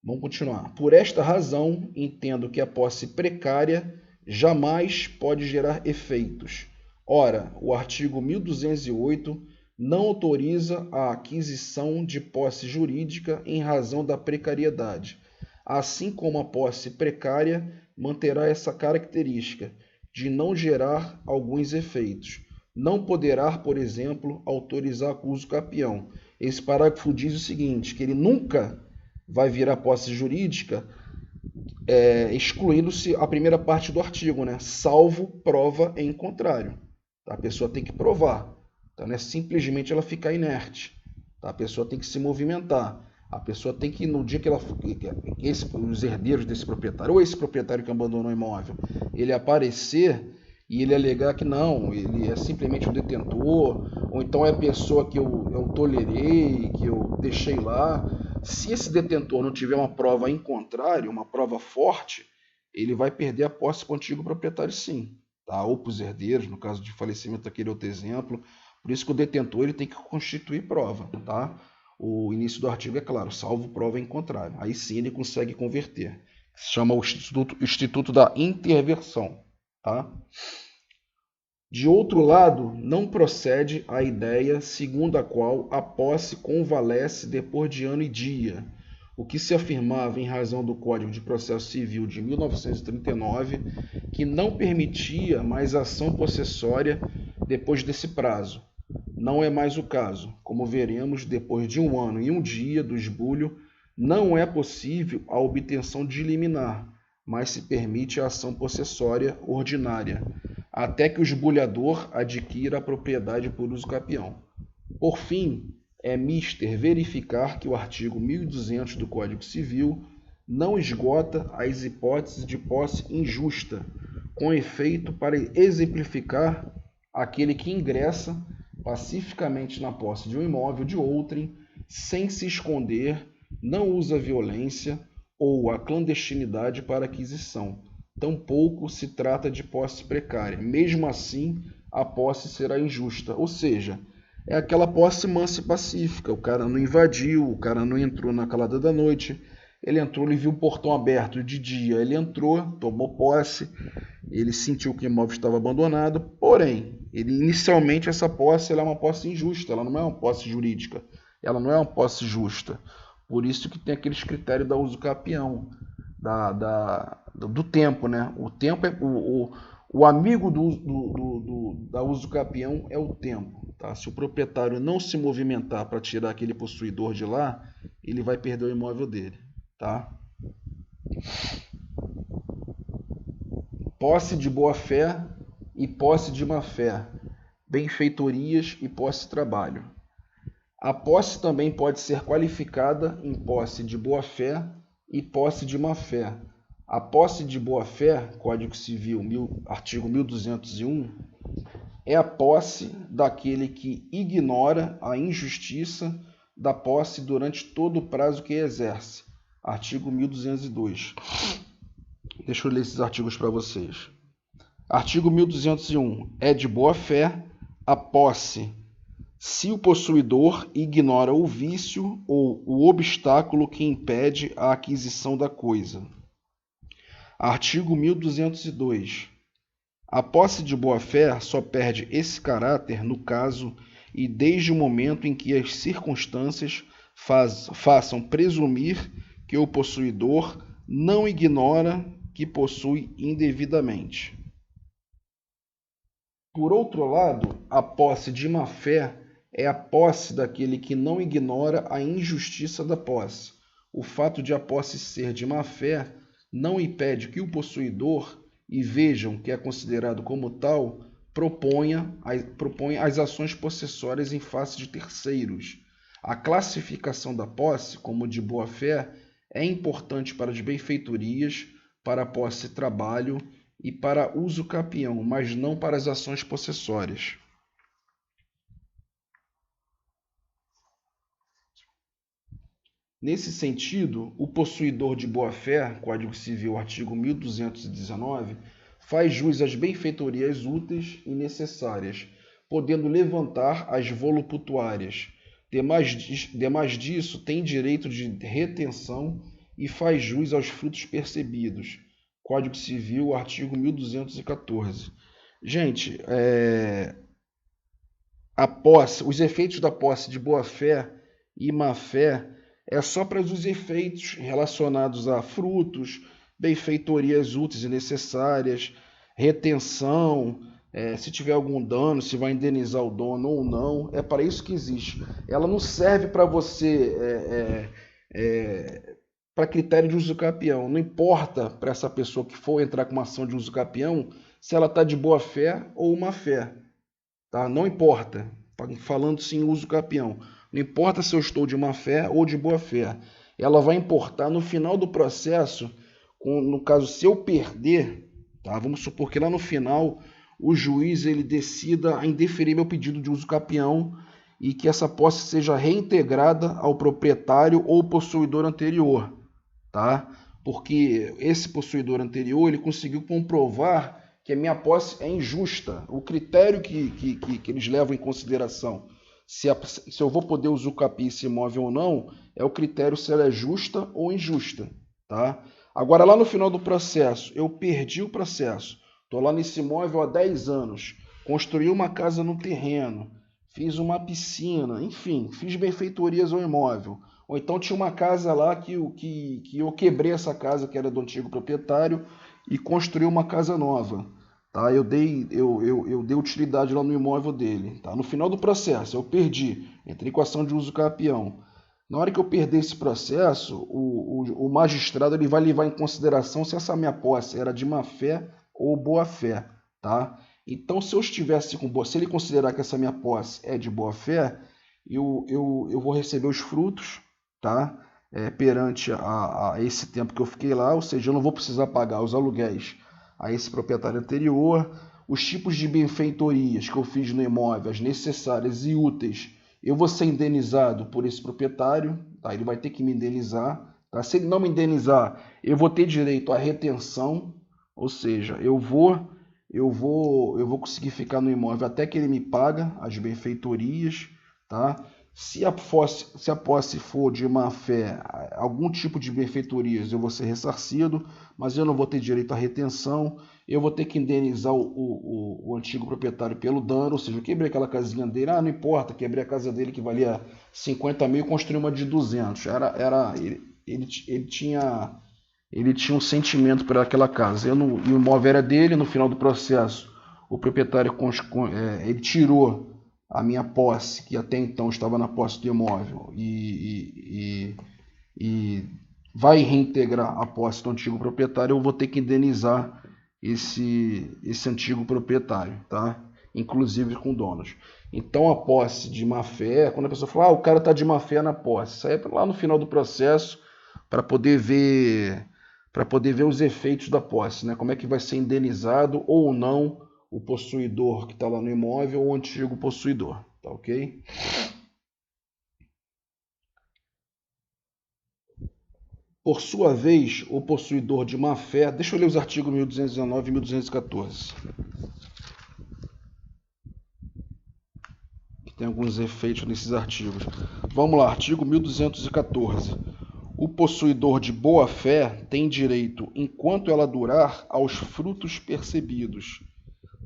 Vamos continuar. Por esta razão, entendo que a posse precária jamais pode gerar efeitos. Ora, o artigo 1208 não autoriza a aquisição de posse jurídica em razão da precariedade, assim como a posse precária manterá essa característica de não gerar alguns efeitos. Não poderá, por exemplo, autorizar uso capião. Esse parágrafo diz o seguinte, que ele nunca vai virar posse jurídica, excluindo-se a primeira parte do artigo, né? Salvo prova em contrário. Tá? A pessoa tem que provar. Então, não é simplesmente ela ficar inerte. Tá? A pessoa tem que se movimentar. A pessoa tem que, no dia que os herdeiros desse proprietário, ou esse proprietário que abandonou o imóvel, ele aparecer e ele alegar que não, ele é simplesmente um detentor, ou então é a pessoa que eu tolerei, que eu deixei lá. Se esse detentor não tiver uma prova em contrário, uma prova forte, ele vai perder a posse para o antigo proprietário sim, tá? Ou para os herdeiros, no caso de falecimento daquele outro exemplo. Por isso que o detentor ele tem que constituir prova, tá? O início do artigo é claro, salvo prova em contrário. Aí sim ele consegue converter. Se chama o Instituto da Interversão, tá? De outro lado, não procede a ideia segundo a qual a posse convalesce depois de ano e dia, o que se afirmava em razão do Código de Processo Civil de 1939, que não permitia mais ação possessória depois desse prazo. Não é mais o caso. Como veremos, depois de 1 ano e 1 dia do esbulho, não é possível a obtenção de liminar, mas se permite a ação possessória ordinária, até que o esbulhador adquira a propriedade por uso capião. Por fim, é mister verificar que o artigo 1200 do Código Civil não esgota as hipóteses de posse injusta, com efeito para exemplificar aquele que ingressa pacificamente na posse de um imóvel de outrem, sem se esconder, não usa violência ou a clandestinidade para aquisição. Tampouco se trata de posse precária. Mesmo assim, a posse será injusta. Ou seja, é aquela posse mansa e pacífica. O cara não invadiu, o cara não entrou na calada da noite. Ele entrou, ele viu o portão aberto de dia, ele entrou, tomou posse, ele sentiu que o imóvel estava abandonado, porém, inicialmente essa posse ela é uma posse injusta, ela não é uma posse jurídica, ela não é uma posse justa. Por isso que tem aqueles critérios da usucapião, do tempo, né? O tempo é o amigo da usucapião é o tempo, tá? Se o proprietário não se movimentar para tirar aquele possuidor de lá, ele vai perder o imóvel dele, tá? Posse de boa-fé e posse de má-fé, benfeitorias e posse-trabalho. A posse também pode ser qualificada em posse de boa-fé e posse de má-fé. A posse de boa-fé, Código Civil, artigo 1201, é a posse daquele que ignora a injustiça da posse durante todo o prazo que exerce. Artigo 1202. Deixa eu ler esses artigos para vocês. Artigo 1201. É de boa-fé a posse se o possuidor ignora o vício ou o obstáculo que impede a aquisição da coisa. Artigo 1202. A posse de boa-fé só perde esse caráter no caso e desde o momento em que as circunstâncias façam presumir que o possuidor não ignora que possui indevidamente. Por outro lado, a posse de má-fé é a posse daquele que não ignora a injustiça da posse. O fato de a posse ser de má-fé não impede que o possuidor, e vejam que é considerado como tal, proponha as ações possessórias em face de terceiros. A classificação da posse como de boa-fé é importante para as benfeitorias, para a posse-trabalho e para usucapião, mas não para as ações possessórias. Nesse sentido, o possuidor de boa-fé, Código Civil, artigo 1219, faz jus às benfeitorias úteis e necessárias, podendo levantar as voluputuárias. Demais disso, tem direito de retenção e faz jus aos frutos percebidos. Código Civil, artigo 1214. Gente, a posse, os efeitos da posse de boa-fé e má-fé é só para os efeitos relacionados a frutos, benfeitorias úteis e necessárias, retenção, se tiver algum dano, se vai indenizar o dono ou não. É para isso que existe. Ela não serve para você, para critério de usucapião. Não importa para essa pessoa que for entrar com uma ação de usucapião se ela está de boa fé ou má fé. Tá? Não importa. Falando-se em usucapião. Não importa se eu estou de má fé ou de boa fé. Ela vai importar no final do processo, no caso, se eu perder, tá? Vamos supor que lá no final o juiz ele decida indeferir meu pedido de usucapião e que essa posse seja reintegrada ao proprietário ou possuidor anterior, tá? Porque esse possuidor anterior ele conseguiu comprovar que a minha posse é injusta. O critério que eles levam em consideração se eu vou poder usucapiar esse imóvel ou não, é o critério se ela é justa ou injusta, tá? Agora, lá no final do processo, eu perdi o processo, estou lá nesse imóvel há 10 anos, construí uma casa no terreno, fiz uma piscina, enfim, fiz benfeitorias ao imóvel. Ou então tinha uma casa lá que eu quebrei essa casa que era do antigo proprietário e construí uma casa nova. Tá? Eu dei utilidade lá no imóvel dele. Tá? No final do processo, eu perdi. Entrei com ação de usucapião. Na hora que eu perder esse processo, o magistrado ele vai levar em consideração se essa minha posse era de má fé ou boa fé. Tá? Então, se eu estivesse com boa, se ele considerar que essa minha posse é de boa fé, eu vou receber os frutos, tá? Perante a esse tempo que eu fiquei lá, ou seja, eu não vou precisar pagar os aluguéis a esse proprietário anterior, os tipos de benfeitorias que eu fiz no imóvel, as necessárias e úteis, eu vou ser indenizado por esse proprietário, tá? Ele vai ter que me indenizar, tá? Se ele não me indenizar, eu vou ter direito à retenção, ou seja, eu vou conseguir ficar no imóvel até que ele me paga as benfeitorias, tá? Se a posse for de má fé, algum tipo de benfeitorias, eu vou ser ressarcido, mas eu não vou ter direito à retenção, eu vou ter que indenizar o antigo proprietário pelo dano, ou seja, eu quebrei aquela casinha dele, não importa, quebrei a casa dele que valia 50 mil e construí uma de 200. Ele tinha um sentimento por aquela casa. E o imóvel era dele, no final do processo, o proprietário ele tirou a minha posse, que até então estava na posse do imóvel, e vai reintegrar a posse do antigo proprietário, eu vou ter que indenizar esse antigo proprietário, tá? Inclusive com donos. Então a posse de má fé, quando a pessoa fala, o cara está de má fé na posse, isso aí é lá no final do processo para poder ver os efeitos da posse, né? Como é que vai ser indenizado ou não o possuidor que está lá no imóvel ou o antigo possuidor, tá ok? Por sua vez, o possuidor de má fé, deixa eu ler os artigos 1219 e 1214. Tem alguns efeitos nesses artigos. Vamos lá, artigo 1214. O possuidor de boa fé tem direito, enquanto ela durar, aos frutos percebidos.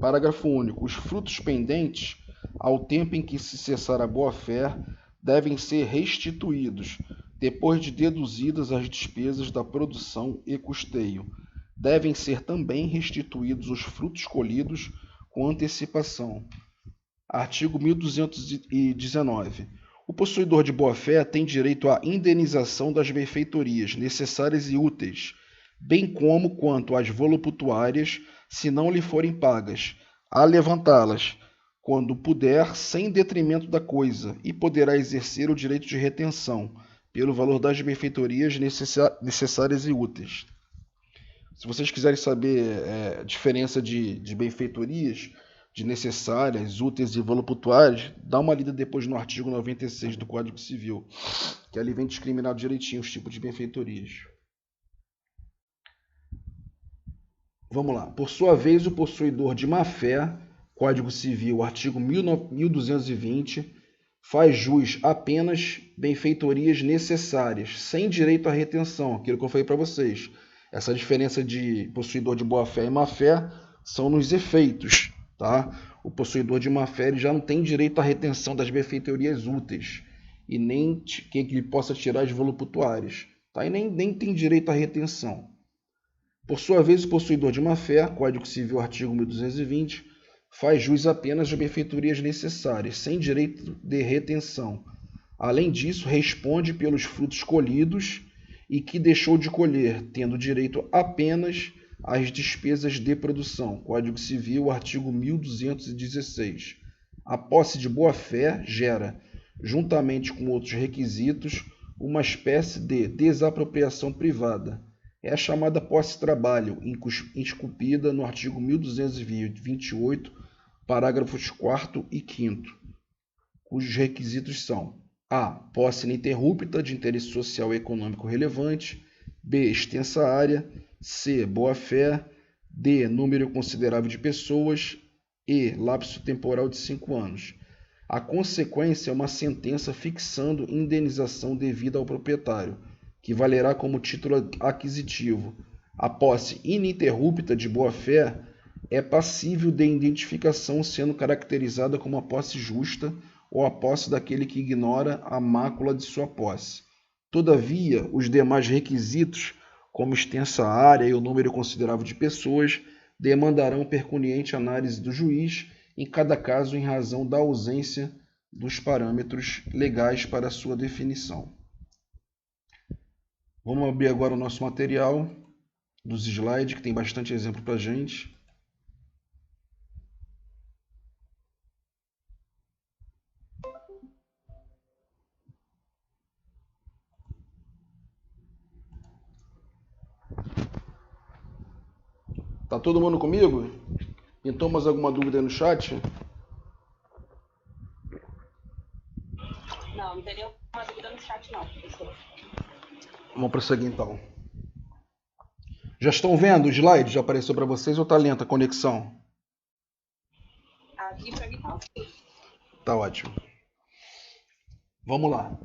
Parágrafo único. Os frutos pendentes, ao tempo em que se cessar a boa-fé, devem ser restituídos, depois de deduzidas as despesas da produção e custeio. Devem ser também restituídos os frutos colhidos com antecipação. Artigo 1219. O possuidor de boa-fé tem direito à indenização das benfeitorias necessárias e úteis, bem como quanto às voluputuárias, se não lhe forem pagas, a levantá-las, quando puder, sem detrimento da coisa, e poderá exercer o direito de retenção, pelo valor das benfeitorias necessárias e úteis. Se vocês quiserem saber a diferença de benfeitorias, de necessárias, úteis e voluputuárias, dá uma lida depois no artigo 96 do Código Civil, que ali vem discriminado direitinho os tipos de benfeitorias. Vamos lá. Por sua vez, o possuidor de má-fé, Código Civil, artigo 1220, faz jus apenas benfeitorias necessárias, sem direito à retenção, aquilo que eu falei para vocês. Essa diferença de possuidor de boa-fé e má-fé são nos efeitos. Tá? O possuidor de má-fé ele já não tem direito à retenção das benfeitorias úteis e nem que ele possa tirar as voluputuárias, tá? E nem tem direito à retenção. Por sua vez, o possuidor de má-fé, Código Civil, artigo 1220, faz jus apenas de benfeitorias necessárias, sem direito de retenção. Além disso, responde pelos frutos colhidos e que deixou de colher, tendo direito apenas as despesas de produção. Código Civil, artigo 1216. A posse de boa-fé gera, juntamente com outros requisitos, uma espécie de desapropriação privada. É a chamada posse-trabalho, esculpida no artigo 1228, parágrafos 4º e 5º, cujos requisitos são: a. Posse ininterrupta de interesse social e econômico relevante. B. Extensa área. C. Boa-fé. D. Número considerável de pessoas. E. Lapso temporal de 5 anos. A consequência é uma sentença fixando indenização devida ao proprietário, que valerá como título aquisitivo. A posse ininterrupta de boa-fé é passível de identificação, sendo caracterizada como a posse justa ou a posse daquele que ignora a mácula de sua posse. Todavia, os demais requisitos, como extensa área e o número considerável de pessoas, demandarão percuniente análise do juiz, em cada caso em razão da ausência dos parâmetros legais para sua definição. Vamos abrir agora o nosso material dos slides, que tem bastante exemplo para a gente. Tá todo mundo comigo? Então, mais alguma dúvida aí no chat? Não tem nenhuma dúvida no chat não, professor. Vamos prosseguir então. Já estão vendo o slide? Já apareceu para vocês ou está lenta a conexão? Aqui para mim tá ok. Tá ótimo. Vamos lá.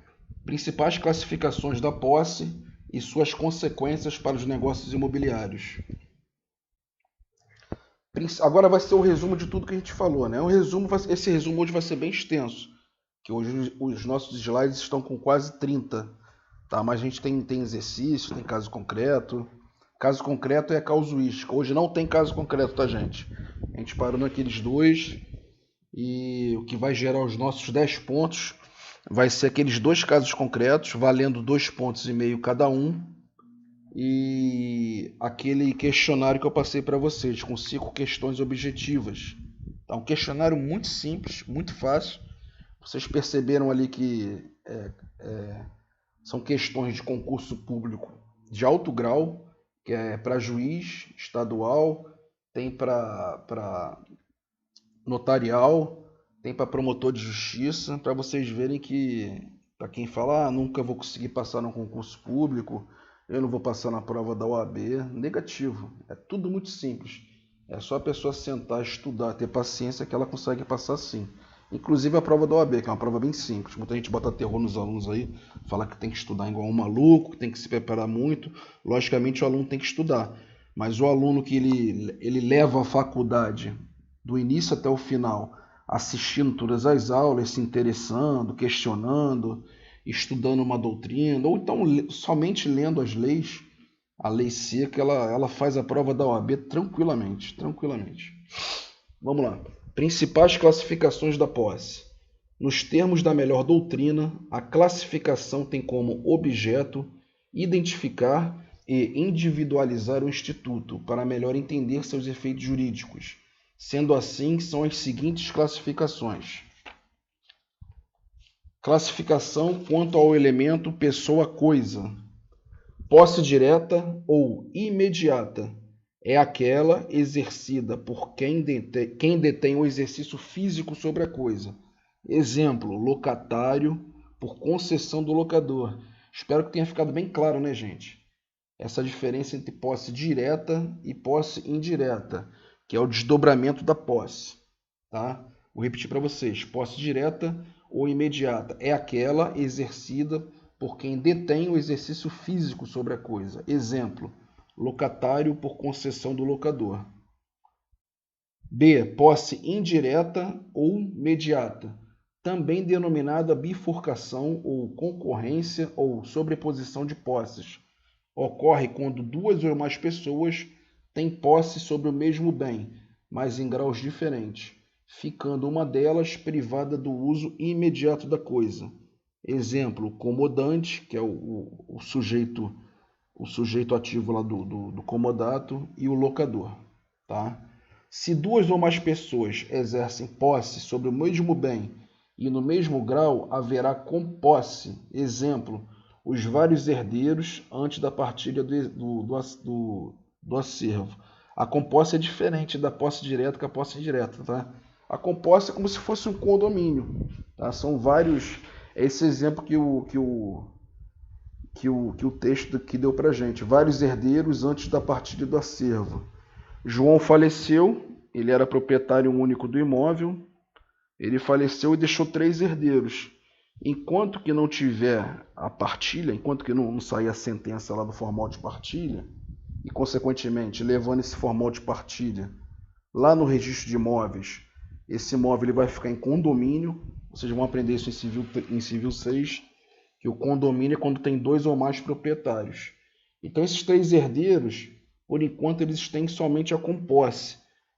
Principais classificações da posse e suas consequências para os negócios imobiliários. Agora vai ser o resumo de tudo que a gente falou, né? Esse resumo hoje vai ser bem extenso, que hoje os nossos slides estão com quase 30, tá? Mas a gente tem exercício, tem caso concreto. Caso concreto é causuística. Hoje não tem caso concreto, tá, gente? A gente parou naqueles dois e o que vai gerar os nossos 10 pontos vai ser aqueles dois casos concretos, valendo 2,5 pontos cada um, e aquele questionário que eu passei para vocês, com 5 questões objetivas. Tá? Um questionário muito simples, muito fácil. Vocês perceberam ali que são questões de concurso público de alto grau, que é para juiz estadual, tem para notarial, tem para promotor de justiça, para vocês verem que, para quem fala, nunca vou conseguir passar no concurso público, eu não vou passar na prova da OAB, negativo. É tudo muito simples. É só a pessoa sentar, estudar, ter paciência que ela consegue passar sim. Inclusive a prova da OAB, que é uma prova bem simples. Muita gente bota terror nos alunos aí, fala que tem que estudar igual um maluco, que tem que se preparar muito. Logicamente o aluno tem que estudar. Mas o aluno que ele leva a faculdade do início até o final, assistindo todas as aulas, se interessando, questionando, estudando uma doutrina, ou então somente lendo as leis, a lei seca, ela faz a prova da OAB tranquilamente. Vamos lá. Principais classificações da posse. Nos termos da melhor doutrina, a classificação tem como objeto identificar e individualizar o instituto para melhor entender seus efeitos jurídicos. Sendo assim, são as seguintes classificações. Classificação quanto ao elemento pessoa-coisa. Posse direta ou imediata é aquela exercida por quem detém o exercício físico sobre a coisa. Exemplo, locatário por concessão do locador. Espero que tenha ficado bem claro, né, gente? Essa diferença entre posse direta e posse indireta, que é o desdobramento da posse. Tá? Vou repetir para vocês. Posse direta ou imediata é aquela exercida por quem detém o exercício físico sobre a coisa. Exemplo, locatário por concessão do locador. B. Posse indireta ou mediata, também denominada bifurcação ou concorrência ou sobreposição de posses. Ocorre quando duas ou mais pessoas têm posse sobre o mesmo bem, mas em graus diferentes, ficando uma delas privada do uso imediato da coisa. Exemplo, comodante, que é o sujeito ativo lá do comodato, e o locador. Tá? Se duas ou mais pessoas exercem posse sobre o mesmo bem e no mesmo grau, haverá composse. Exemplo, os vários herdeiros antes da partilha do acervo. A composse é diferente da posse direta com a posse indireta. Tá? A composse é como se fosse um condomínio. Tá? São vários... É esse exemplo que o texto que deu para gente. Vários herdeiros antes da partilha do acervo. João faleceu, ele era proprietário único do imóvel, ele faleceu e deixou 3 herdeiros. Enquanto que não tiver a partilha, enquanto que não sair a sentença lá do formal de partilha, e consequentemente levando esse formal de partilha lá no registro de imóveis, esse imóvel ele vai ficar em condomínio. Vocês vão aprender isso em Civil 6, que o condomínio é quando tem 2 ou mais proprietários. Então esses 3 herdeiros, por enquanto, eles têm somente a composse,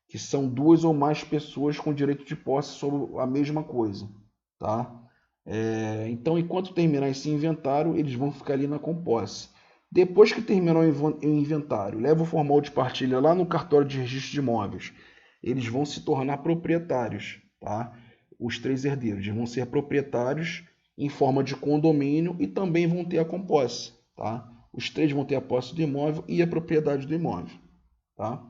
que são 2 ou mais pessoas com direito de posse sobre a mesma coisa. Tá? Então, enquanto terminar esse inventário, eles vão ficar ali na composse. Depois que terminar o inventário, leva o formal de partilha lá no cartório de registro de imóveis. Eles vão se tornar proprietários. Tá? Os 3 herdeiros vão ser proprietários em forma de condomínio e também vão ter a composse. Tá? Os 3 vão ter a posse do imóvel e a propriedade do imóvel. Tá?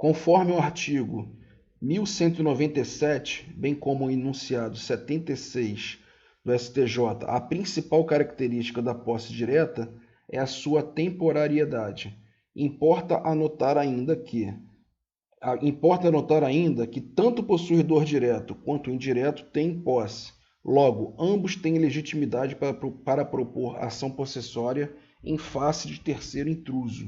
Conforme o artigo 1197, bem como o enunciado 76 do STJ, a principal característica da posse direta é a sua temporariedade. Importa anotar ainda que tanto o possuidor direto quanto o indireto têm posse. Logo, ambos têm legitimidade para propor ação possessória em face de terceiro intruso.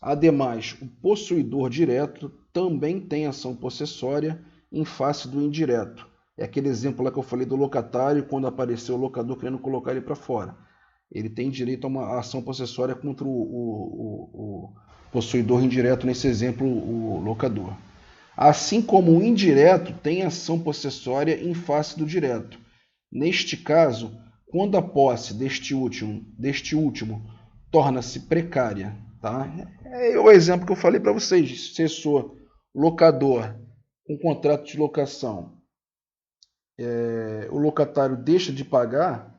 Ademais, o possuidor direto também tem ação possessória em face do indireto. É aquele exemplo lá que eu falei do locatário, quando apareceu o locador querendo colocar ele para fora. Ele tem direito a uma ação possessória contra o possuidor indireto, nesse exemplo, o locador. Assim como o indireto tem ação possessória em face do direto. Neste caso, quando a posse deste último torna-se precária, tá? É o exemplo que eu falei para vocês. Se eu sou locador com contrato de locação, o locatário deixa de pagar,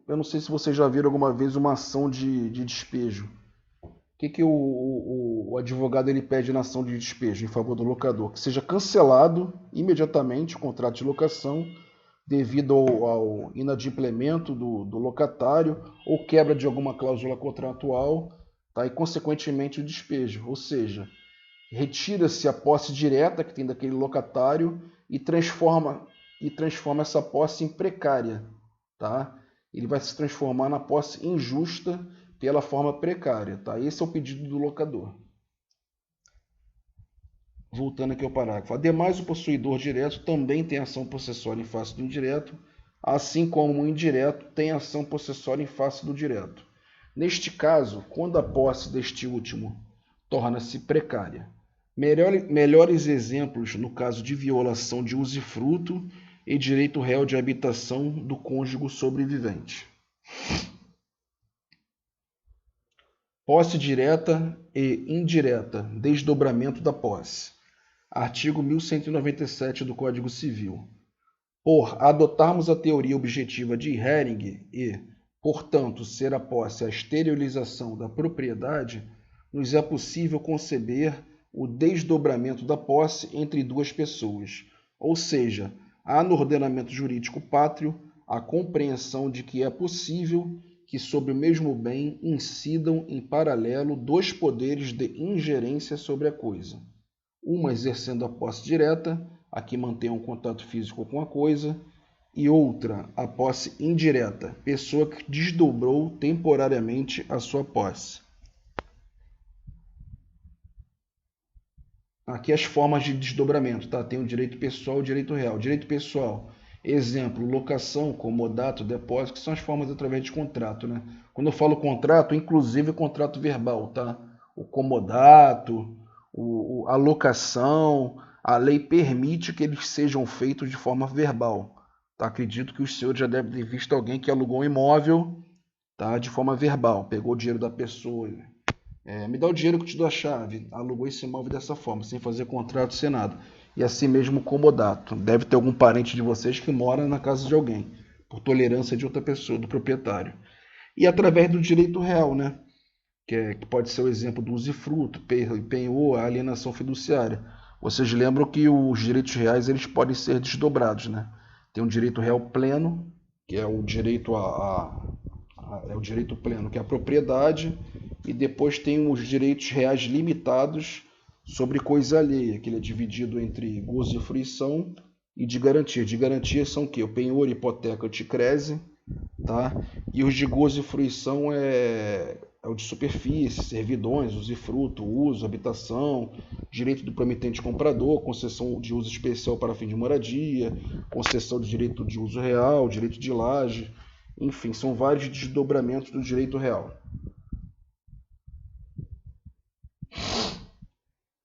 eu não sei se vocês já viram alguma vez uma ação de despejo. O que o advogado ele pede na ação de despejo em favor do locador? Que seja cancelado imediatamente o contrato de locação devido ao inadimplemento do locatário ou quebra de alguma cláusula contratual, tá? E consequentemente o despejo. Ou seja, retira-se a posse direta que tem daquele locatário e transforma essa posse em precária. Tá? Ele vai se transformar na posse injusta pela forma precária. Tá? Esse é o pedido do locador. Voltando aqui ao parágrafo. Ademais, o possuidor direto também tem ação possessória em face do indireto, assim como o indireto tem ação possessória em face do direto. Neste caso, quando a posse deste último torna-se precária. Melhores exemplos no caso de violação de usufruto e direito réu de habitação do cônjuge sobrevivente. Posse direta e indireta, desdobramento da posse. Artigo 1197 do Código Civil. Por adotarmos a teoria objetiva de Hering e, portanto, ser a posse a exteriorização da propriedade, nos é possível conceber o desdobramento da posse entre duas pessoas, ou seja, há no ordenamento jurídico pátrio a compreensão de que é possível que sobre o mesmo bem incidam em paralelo dois poderes de ingerência sobre a coisa. Uma exercendo a posse direta, a que mantém um contato físico com a coisa, e outra, a posse indireta, pessoa que desdobrou temporariamente a sua posse. Aqui as formas de desdobramento, tá? Tem o direito pessoal e o direito real. Direito pessoal, exemplo, locação, comodato, depósito, que são as formas através de contrato, né? Quando eu falo contrato, inclusive contrato verbal, tá? O comodato, a locação, a lei permite que eles sejam feitos de forma verbal. Tá? Acredito que os senhores já devem ter visto alguém que alugou um imóvel, tá? De forma verbal, pegou o dinheiro da pessoa, me dá o dinheiro que eu te dou a chave, alugou esse imóvel dessa forma, sem fazer contrato, sem nada. E assim mesmo comodato. Deve ter algum parente de vocês que mora na casa de alguém, por tolerância de outra pessoa, do proprietário. E através do direito real, né? Que pode ser o exemplo do usufruto, penhor, a alienação fiduciária. Vocês lembram que os direitos reais eles podem ser desdobrados, né? Tem um direito real pleno, que é o direito é o direito pleno, que é a propriedade, e depois tem os direitos reais limitados sobre coisa alheia, que ele é dividido entre gozo e fruição e de garantia. De garantia são o quê? O penhor, hipoteca, o ticrese, tá? E os de gozo e fruição é o de superfície, servidões, usufruto, uso, habitação, direito do promitente comprador, concessão de uso especial para fim de moradia, concessão de direito de uso real, direito de laje, enfim, são vários desdobramentos do direito real.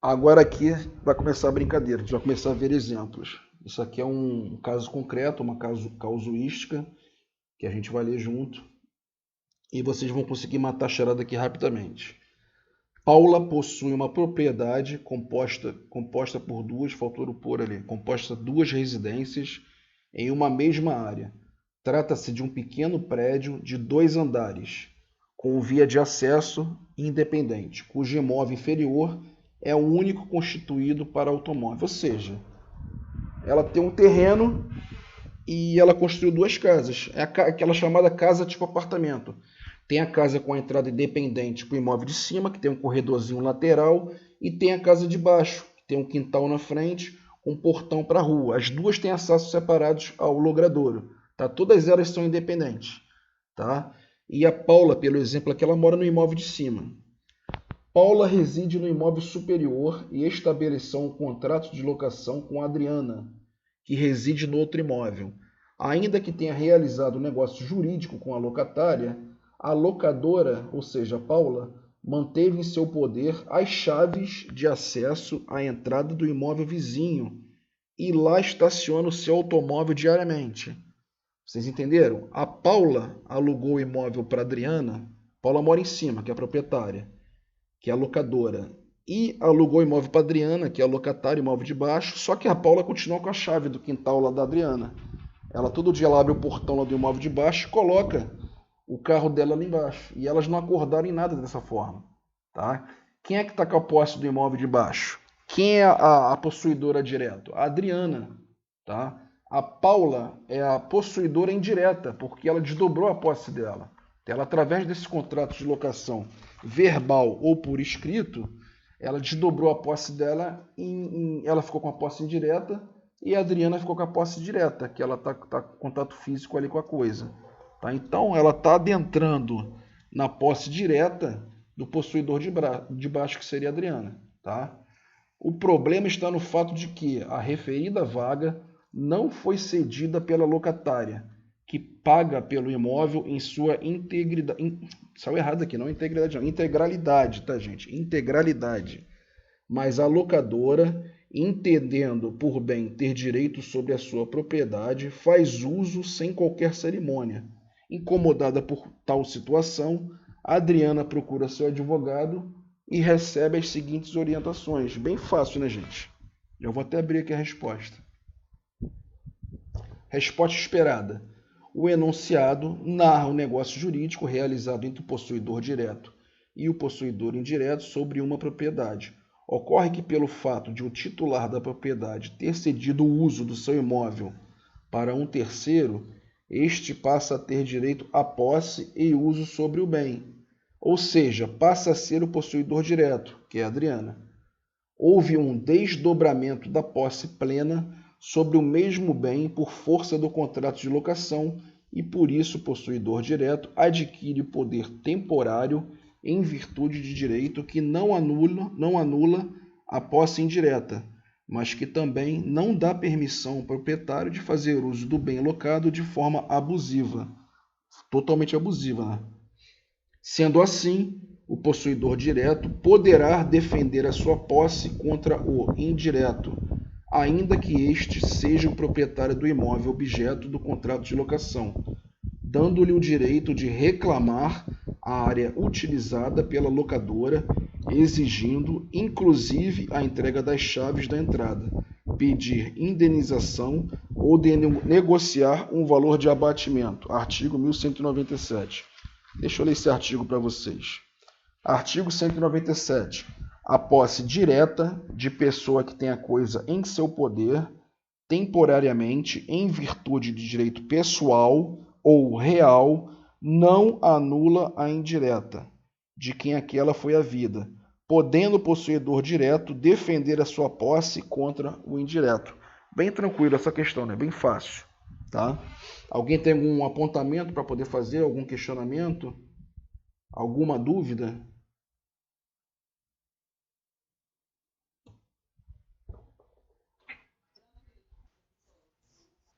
Agora aqui vai começar a brincadeira, a gente vai começar a ver exemplos. Isso aqui é um caso concreto, uma casuística, que a gente vai ler junto. E vocês vão conseguir matar a charada aqui rapidamente. Paula possui uma propriedade composta por duas residências em uma mesma área. Trata-se de um pequeno prédio de 2 andares, com via de acesso independente, cujo imóvel inferior é o único constituído para automóvel. Ou seja, ela tem um terreno e ela construiu duas casas. É aquela chamada casa tipo apartamento. Tem a casa com a entrada independente para o imóvel de cima, que tem um corredorzinho lateral, e tem a casa de baixo, que tem um quintal na frente, com um portão para a rua. As duas têm acessos separados ao logradouro. Tá? Todas elas são independentes. Tá? E a Paula, pelo exemplo aqui, ela mora no imóvel de cima. Paula reside no imóvel superior e estabeleceu um contrato de locação com a Adriana, que reside no outro imóvel. Ainda que tenha realizado um negócio jurídico com a locatária, a locadora, ou seja, a Paula, manteve em seu poder as chaves de acesso à entrada do imóvel vizinho e lá estaciona o seu automóvel diariamente. Vocês entenderam? A Paula alugou o imóvel para a Adriana. Paula mora em cima, que é a proprietária, que é a locadora. E alugou o imóvel para a Adriana, que é a locatária, imóvel de baixo. Só que a Paula continua com a chave do quintal lá da Adriana. Ela todo dia ela abre o portão lá do imóvel de baixo e coloca o carro dela lá embaixo. E elas não acordaram em nada dessa forma. Tá? Quem é que está com a posse do imóvel de baixo? Quem é a possuidora direto? A Adriana. Tá? A Paula é a possuidora indireta, porque ela desdobrou a posse dela. Ela, através desse contrato de locação verbal ou por escrito, ela desdobrou a posse dela, ela ficou com a posse indireta e a Adriana ficou com a posse direta, que ela está com contato físico ali com a coisa. Tá? Então, ela está adentrando na posse direta do possuidor de baixo, que seria a Adriana. Tá? O problema está no fato de que a referida vaga não foi cedida pela locatária, que paga pelo imóvel em sua integridade. Saiu errado aqui, não integridade, não. Integralidade, tá, gente? Integralidade. Mas a locadora, entendendo por bem ter direito sobre a sua propriedade, faz uso sem qualquer cerimônia. Incomodada por tal situação, a Adriana procura seu advogado e recebe as seguintes orientações. Bem fácil, né, gente? Eu vou até abrir aqui a resposta. Resposta esperada. O enunciado narra o negócio jurídico realizado entre o possuidor direto e o possuidor indireto sobre uma propriedade. Ocorre que, pelo fato de o titular da propriedade ter cedido o uso do seu imóvel para um terceiro, este passa a ter direito à posse e uso sobre o bem, ou seja, passa a ser o possuidor direto, que é a Adriana. Houve um desdobramento da posse plena sobre o mesmo bem por força do contrato de locação e, por isso, o possuidor direto adquire poder temporário em virtude de direito que não anula a posse indireta, mas que também não dá permissão ao proprietário de fazer uso do bem locado de forma abusiva, totalmente abusiva, né? Sendo assim, o possuidor direto poderá defender a sua posse contra o indireto, ainda que este seja o proprietário do imóvel objeto do contrato de locação, dando-lhe o direito de reclamar a área utilizada pela locadora, exigindo, inclusive, a entrega das chaves da entrada, pedir indenização ou de negociar um valor de abatimento. Artigo 1197. Deixa eu ler esse artigo para vocês. Artigo 197. A posse direta de pessoa que tem a coisa em seu poder, temporariamente, em virtude de direito pessoal ou real, não anula a indireta, de quem aquela foi havida, podendo o possuidor direto defender a sua posse contra o indireto. Bem tranquilo essa questão, né? Bem fácil. Tá? Alguém tem algum apontamento para poder fazer? Algum questionamento? Alguma dúvida?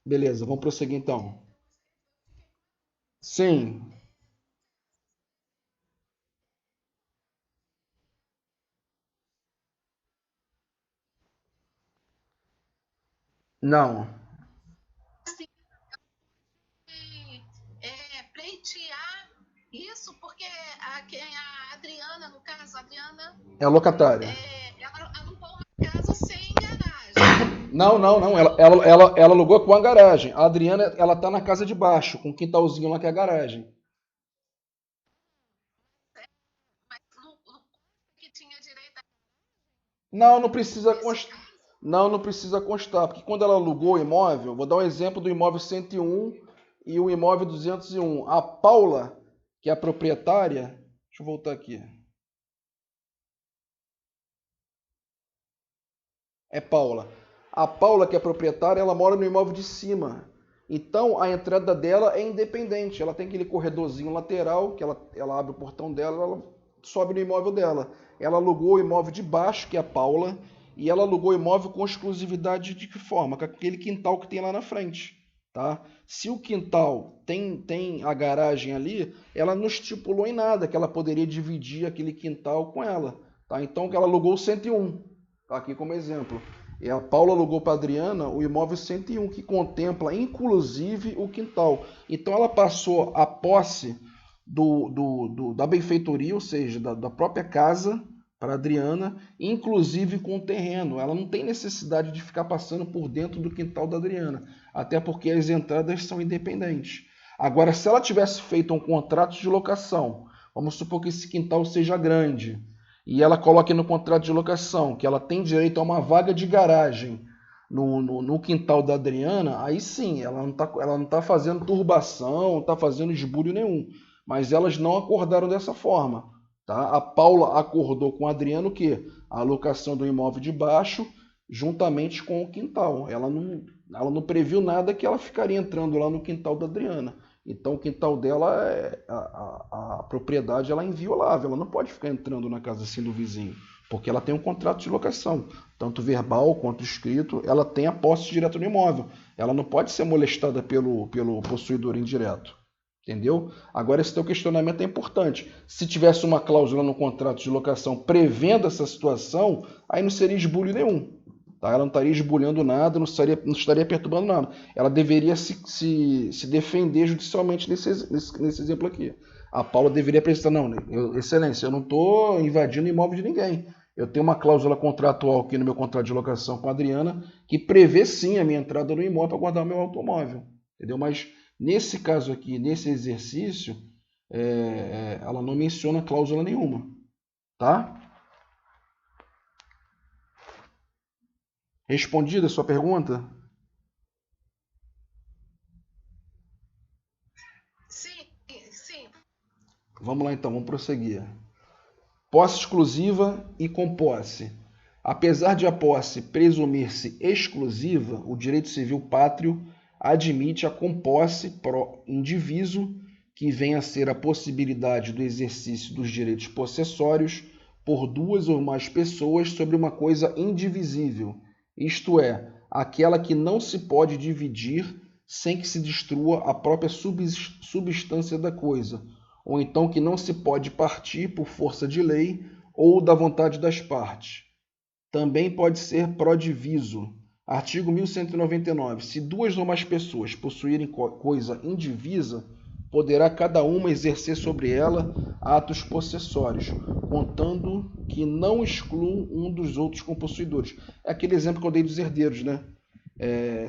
Beleza, vamos prosseguir então. Sim, não. Pleitear isso porque a Adriana, no caso, a Adriana, É a locatária. ela alugou uma casa sem garagem. Não, não, não. Ela alugou com a garagem. A Adriana, ela tá na casa de baixo, com um quintalzinho lá que é a garagem. Não, não precisa nesse constar. caso? Não precisa constar, porque quando ela alugou o imóvel, vou dar um exemplo do imóvel 101 e o imóvel 201. A Paula, que é a proprietária, deixa eu voltar aqui. É Paula. A Paula, que é proprietária, ela mora no imóvel de cima. Então a entrada dela é independente. Ela tem aquele corredorzinho lateral, que ela abre o portão dela, ela sobe no imóvel dela. Ela alugou o imóvel de baixo, que é a Paula, e ela alugou o imóvel com exclusividade de que forma? Com aquele quintal que tem lá na frente. Tá? Se o quintal tem a garagem ali, ela não estipulou em nada que ela poderia dividir aquele quintal com ela. Tá? Então ela alugou o 101. Tá aqui como exemplo. E a Paula alugou para a Adriana o imóvel 101, que contempla inclusive o quintal. Então ela passou a posse da benfeitoria, ou seja, da própria casa, para a Adriana, inclusive com o terreno. Ela não tem necessidade de ficar passando por dentro do quintal da Adriana, até porque as entradas são independentes. Agora, se ela tivesse feito um contrato de locação, vamos supor que esse quintal seja grande, e ela coloque no contrato de locação que ela tem direito a uma vaga de garagem no quintal da Adriana, aí sim, ela não tá fazendo turbação, não está fazendo esbulho nenhum. Mas elas não acordaram dessa forma. Tá? A Paula acordou com o Adriano o quê? A alocação do imóvel de baixo juntamente com o quintal. Ela não previu nada que ela ficaria entrando lá no quintal da Adriana. Então o quintal dela, a propriedade ela é inviolável, ela não pode ficar entrando na casa assim do vizinho, porque ela tem um contrato de locação, tanto verbal quanto escrito, ela tem a posse direta no imóvel, ela não pode ser molestada pelo possuidor indireto, entendeu? Agora esse teu questionamento é importante, se tivesse uma cláusula no contrato de locação prevendo essa situação, aí não seria esbulho nenhum. Tá? Ela não estaria esbulhando nada, não estaria perturbando nada. Ela deveria se defender judicialmente nesse exemplo aqui. A Paula deveria apresentar, não, excelência, eu não estou invadindo o imóvel de ninguém. Eu tenho uma cláusula contratual aqui no meu contrato de locação com a Adriana que prevê sim a minha entrada no imóvel para guardar o meu automóvel. Entendeu? Mas nesse caso aqui, nesse exercício, ela não menciona cláusula nenhuma. Tá? Respondida a sua pergunta? Sim, sim. Vamos lá então, vamos prosseguir. Posse exclusiva e com posse. Apesar de a posse presumir-se exclusiva, o direito civil pátrio admite a composse pro indiviso, que vem a ser a possibilidade do exercício dos direitos possessórios por duas ou mais pessoas sobre uma coisa indivisível, isto é, aquela que não se pode dividir sem que se destrua a própria substância da coisa, ou então que não se pode partir por força de lei ou da vontade das partes. Também pode ser prodiviso. Artigo 1199. Se duas ou mais pessoas possuírem coisa indivisa, poderá cada uma exercer sobre ela atos possessórios, contando que não excluam um dos outros compossuidores. É aquele exemplo que eu dei dos herdeiros, né?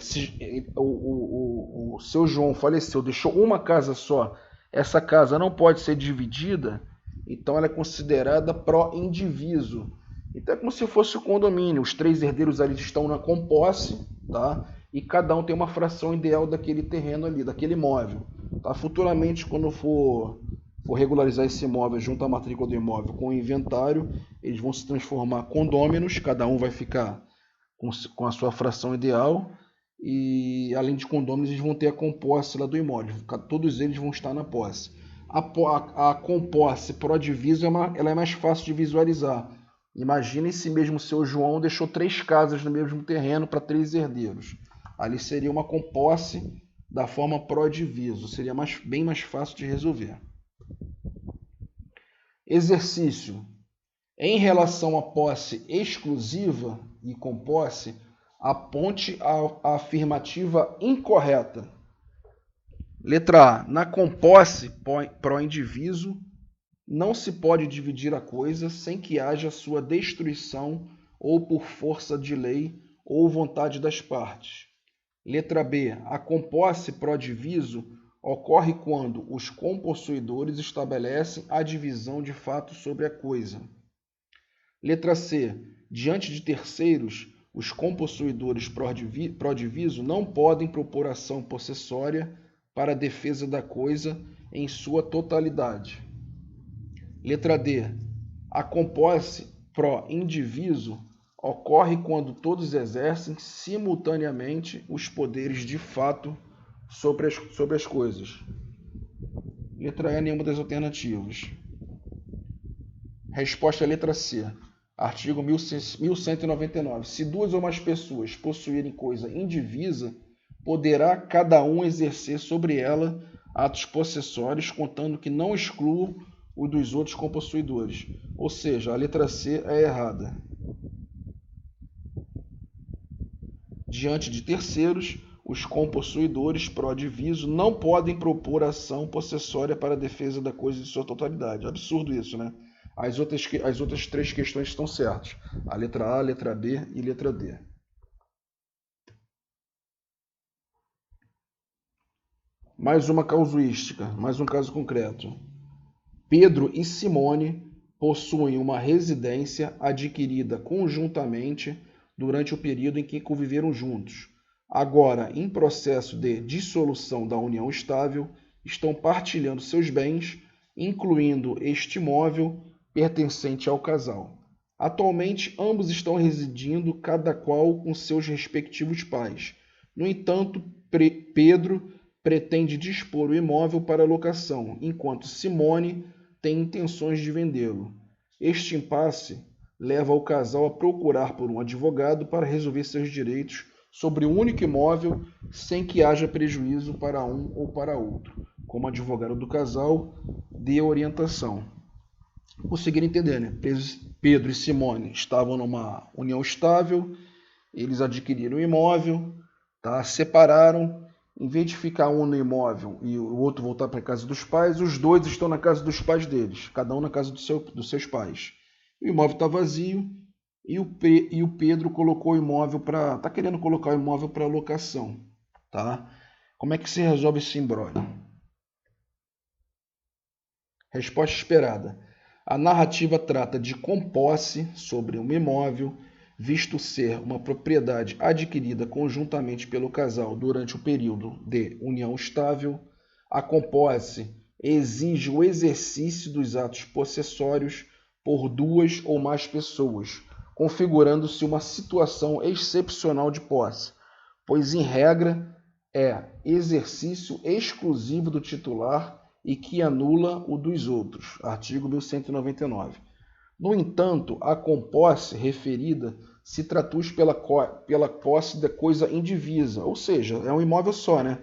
Se o seu João faleceu, deixou uma casa só, essa casa não pode ser dividida, então ela é considerada pró-indiviso. Então é como se fosse o condomínio, os três herdeiros ali estão na composse, tá? E cada um tem uma fração ideal daquele terreno ali, daquele imóvel. Tá? Futuramente, quando for regularizar esse imóvel junto à matrícula do imóvel com o inventário, eles vão se transformar condôminos, cada um vai ficar com a sua fração ideal, e além de condôminos, eles vão ter a composse lá do imóvel, todos eles vão estar na posse. A composse pró-diviso ela é mais fácil de visualizar. Imaginem se mesmo o seu João deixou 3 casas no mesmo terreno para 3 herdeiros. Ali seria uma composse da forma pró-diviso, seria bem mais fácil de resolver. Exercício. Em relação à posse exclusiva e com posse, aponte a afirmativa incorreta. Letra A. Na composse pró-indiviso, não se pode dividir a coisa sem que haja sua destruição ou por força de lei ou vontade das partes. Letra B. A composse pró-diviso ocorre quando os compossuidores estabelecem a divisão de fato sobre a coisa. Letra C. Diante de terceiros, os compossuidores pró-diviso não podem propor ação possessória para a defesa da coisa em sua totalidade. Letra D. A composse pró-indiviso ocorre quando todos exercem simultaneamente os poderes de fato sobre as coisas. Letra E, nenhuma das alternativas. Resposta à letra C. Artigo 1199. Se duas ou mais pessoas possuírem coisa indivisa, poderá cada um exercer sobre ela atos possessórios, contando que não excluam o dos outros compossuidores. Ou seja, a letra C é errada. Diante de terceiros, os compossuidores pró-diviso não podem propor ação possessória para a defesa da coisa em sua totalidade. Absurdo isso, né? As outras três questões estão certas. A letra A, a letra B e a letra D. Mais uma casuística, mais um caso concreto. Pedro e Simone possuem uma residência adquirida conjuntamente durante o período em que conviveram juntos. Agora, em processo de dissolução da união estável, estão partilhando seus bens, incluindo este imóvel pertencente ao casal. Atualmente, ambos estão residindo, cada qual com seus respectivos pais. No entanto, Pedro pretende dispor o imóvel para locação, enquanto Simone tem intenções de vendê-lo. Este impasse leva o casal a procurar por um advogado para resolver seus direitos sobre o único imóvel sem que haja prejuízo para um ou para outro. Como advogado do casal, dê orientação. Conseguiram entender, né? Pedro e Simone estavam numa união estável, eles adquiriram o imóvel, tá? Separaram. Em vez de ficar um no imóvel e o outro voltar para a casa dos pais, os dois estão na casa dos pais deles, cada um na casa dos seus pais. O imóvel está vazio e o Pedro colocou o imóvel para... está querendo colocar o imóvel para locação. Tá? Como é que se resolve esse imbróglio? Resposta esperada. A narrativa trata de composse sobre um imóvel, visto ser uma propriedade adquirida conjuntamente pelo casal durante o período de união estável. A composse exige o exercício dos atos possessórios por duas ou mais pessoas, configurando-se uma situação excepcional de posse, pois, em regra, é exercício exclusivo do titular e que anula o dos outros. Artigo 1199. No entanto, a composse referida se traduz pela posse da coisa indivisa, ou seja, é um imóvel só, né?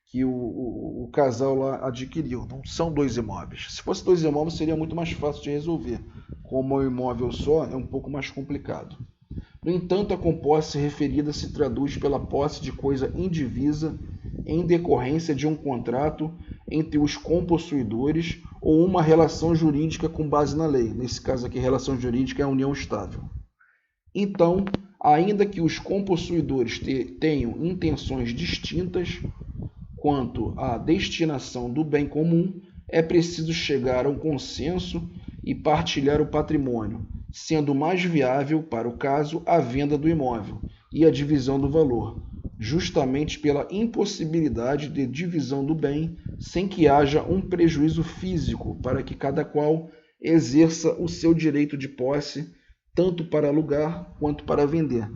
Que o casal lá adquiriu. Não são dois imóveis. Se fosse dois imóveis, seria muito mais fácil de resolver. Como é um imóvel só, é um pouco mais complicado. No entanto, a composse referida se traduz pela posse de coisa indivisa em decorrência de um contrato entre os compossuidores ou uma relação jurídica com base na lei. Nesse caso aqui, relação jurídica é a união estável. Então, ainda que os compossuidores tenham intenções distintas quanto à destinação do bem comum, é preciso chegar a um consenso e partilhar o patrimônio, sendo mais viável, para o caso, a venda do imóvel e a divisão do valor, justamente pela impossibilidade de divisão do bem sem que haja um prejuízo físico para que cada qual exerça o seu direito de posse, tanto para alugar quanto para vender.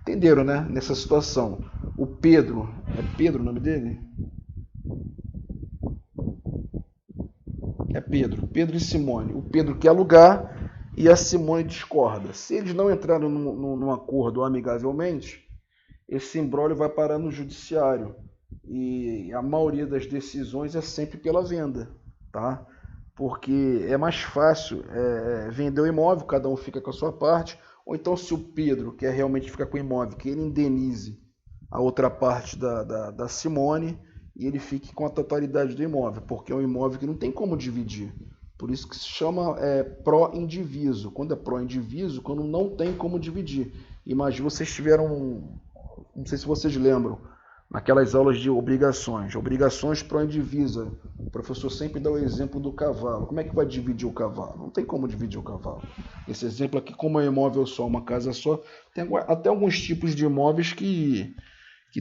Entenderam, né? Nessa situação, o Pedro, é Pedro o nome dele? É Pedro e Simone. O Pedro quer alugar e a Simone discorda. Se eles não entraram num acordo amigavelmente, esse imbróglio vai parar no judiciário. E a maioria das decisões é sempre pela venda, tá? Porque é mais fácil vender o imóvel, cada um fica com a sua parte, ou então se o Pedro quer realmente ficar com o imóvel, que ele indenize a outra parte da Simone e ele fique com a totalidade do imóvel, porque é um imóvel que não tem como dividir. Por isso que se chama pró-indiviso. Quando é pró-indiviso, quando não tem como dividir. Imagina, vocês tiveram, não sei se vocês lembram, naquelas aulas de obrigações. Obrigações pró indivisa. O professor sempre dá o exemplo do cavalo. Como é que vai dividir o cavalo? Não tem como dividir o cavalo. Esse exemplo aqui, como é um imóvel só, uma casa só, tem até alguns tipos de imóveis que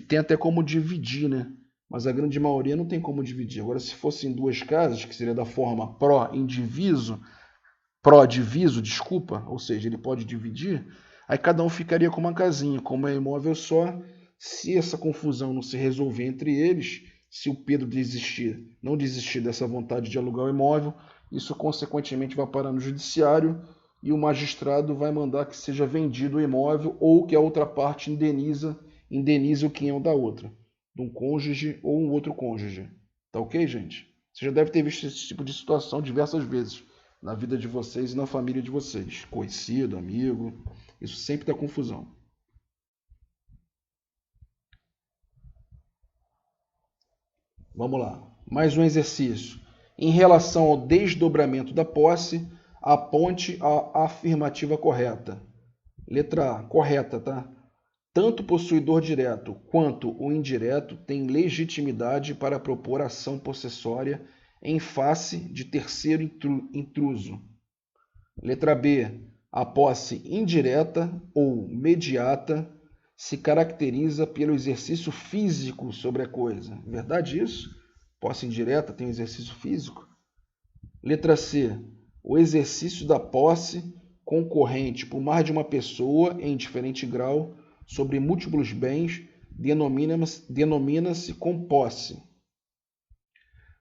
tem até como dividir, né? Mas a grande maioria não tem como dividir. Agora, se fossem duas casas, que seria da forma pró-diviso, desculpa, ou seja, ele pode dividir, aí cada um ficaria com uma casinha. Como é imóvel só, se essa confusão não se resolver entre eles, se o Pedro não desistir dessa vontade de alugar o imóvel, isso consequentemente vai parar no judiciário e o magistrado vai mandar que seja vendido o imóvel ou que a outra parte indenize o quinhão da outra, de um cônjuge ou um outro cônjuge. Tá ok, gente? Você já deve ter visto esse tipo de situação diversas vezes na vida de vocês e na família de vocês. Conhecido, amigo, isso sempre dá confusão. Vamos lá, mais um exercício. Em relação ao desdobramento da posse, aponte a afirmativa correta. Letra A, correta, tá? Tanto o possuidor direto quanto o indireto têm legitimidade para propor ação possessória em face de terceiro intruso. Letra B, a posse indireta ou mediata se caracteriza pelo exercício físico sobre a coisa. Verdade isso? Posse indireta tem exercício físico? Letra C, o exercício da posse concorrente por mais de uma pessoa em diferente grau sobre múltiplos bens denomina-se com posse.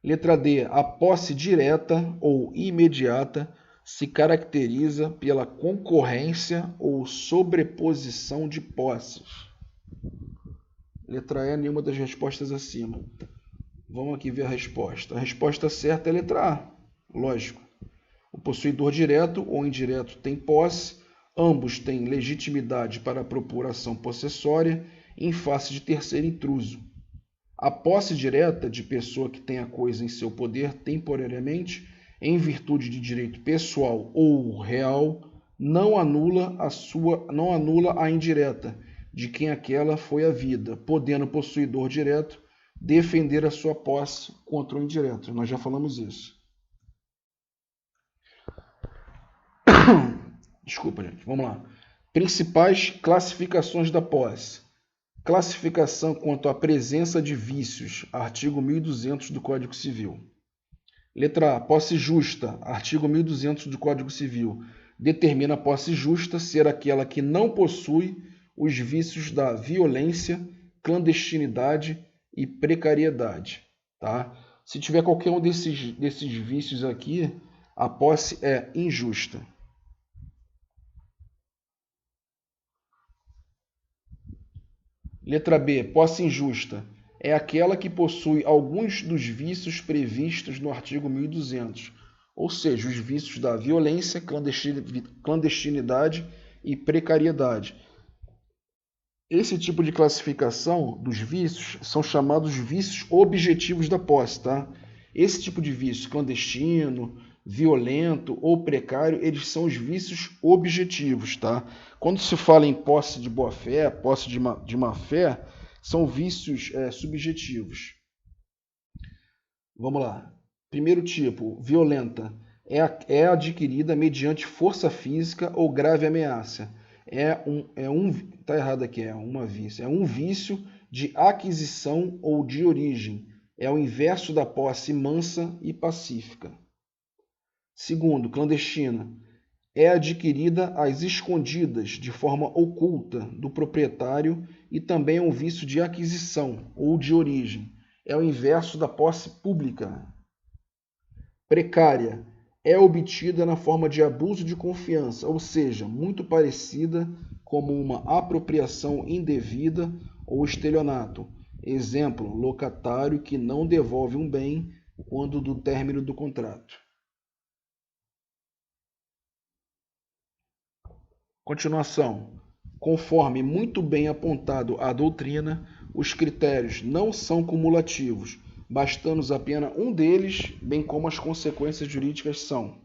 Letra D, a posse direta ou imediata se caracteriza pela concorrência ou sobreposição de posses. Letra E, nenhuma das respostas acima. Vamos aqui ver a resposta. A resposta certa é a letra A, lógico. O possuidor direto ou indireto tem posse, ambos têm legitimidade para propor ação possessória em face de terceiro intruso. A posse direta de pessoa que tem a coisa em seu poder temporariamente, em virtude de direito pessoal ou real, não anula a indireta, de quem aquela foi a vida, podendo o possuidor direto defender a sua posse contra o indireto. Nós já falamos isso. Desculpa, gente. Vamos lá. Principais classificações da posse. Classificação quanto à presença de vícios. Artigo 1200 do Código Civil. Letra A. Posse justa. Artigo 1200 do Código Civil. Determina a posse justa ser aquela que não possui os vícios da violência, clandestinidade e precariedade. Tá? Se tiver qualquer um desses vícios aqui, a posse é injusta. Letra B. Posse injusta. É aquela que possui alguns dos vícios previstos no artigo 1200, ou seja, os vícios da violência, clandestinidade e precariedade. Esse tipo de classificação dos vícios são chamados vícios objetivos da posse, tá? Esse tipo de vício clandestino, violento ou precário, eles são os vícios objetivos, tá? Quando se fala em posse de boa-fé, posse de má-fé, são vícios subjetivos. Vamos lá. Primeiro tipo, violenta. É adquirida mediante força física ou grave ameaça. Tá errado aqui, é um vício de aquisição ou de origem. É o inverso da posse mansa e pacífica. Segundo, clandestina. É adquirida às escondidas, de forma oculta, do proprietário e também é um vício de aquisição ou de origem. É o inverso da posse pública. Precária. É obtida na forma de abuso de confiança, ou seja, muito parecida como uma apropriação indevida ou estelionato. Exemplo, locatário que não devolve um bem quando do término do contrato. Continuação. Conforme muito bem apontado à doutrina, os critérios não são cumulativos, bastando apenas um deles, bem como as consequências jurídicas são.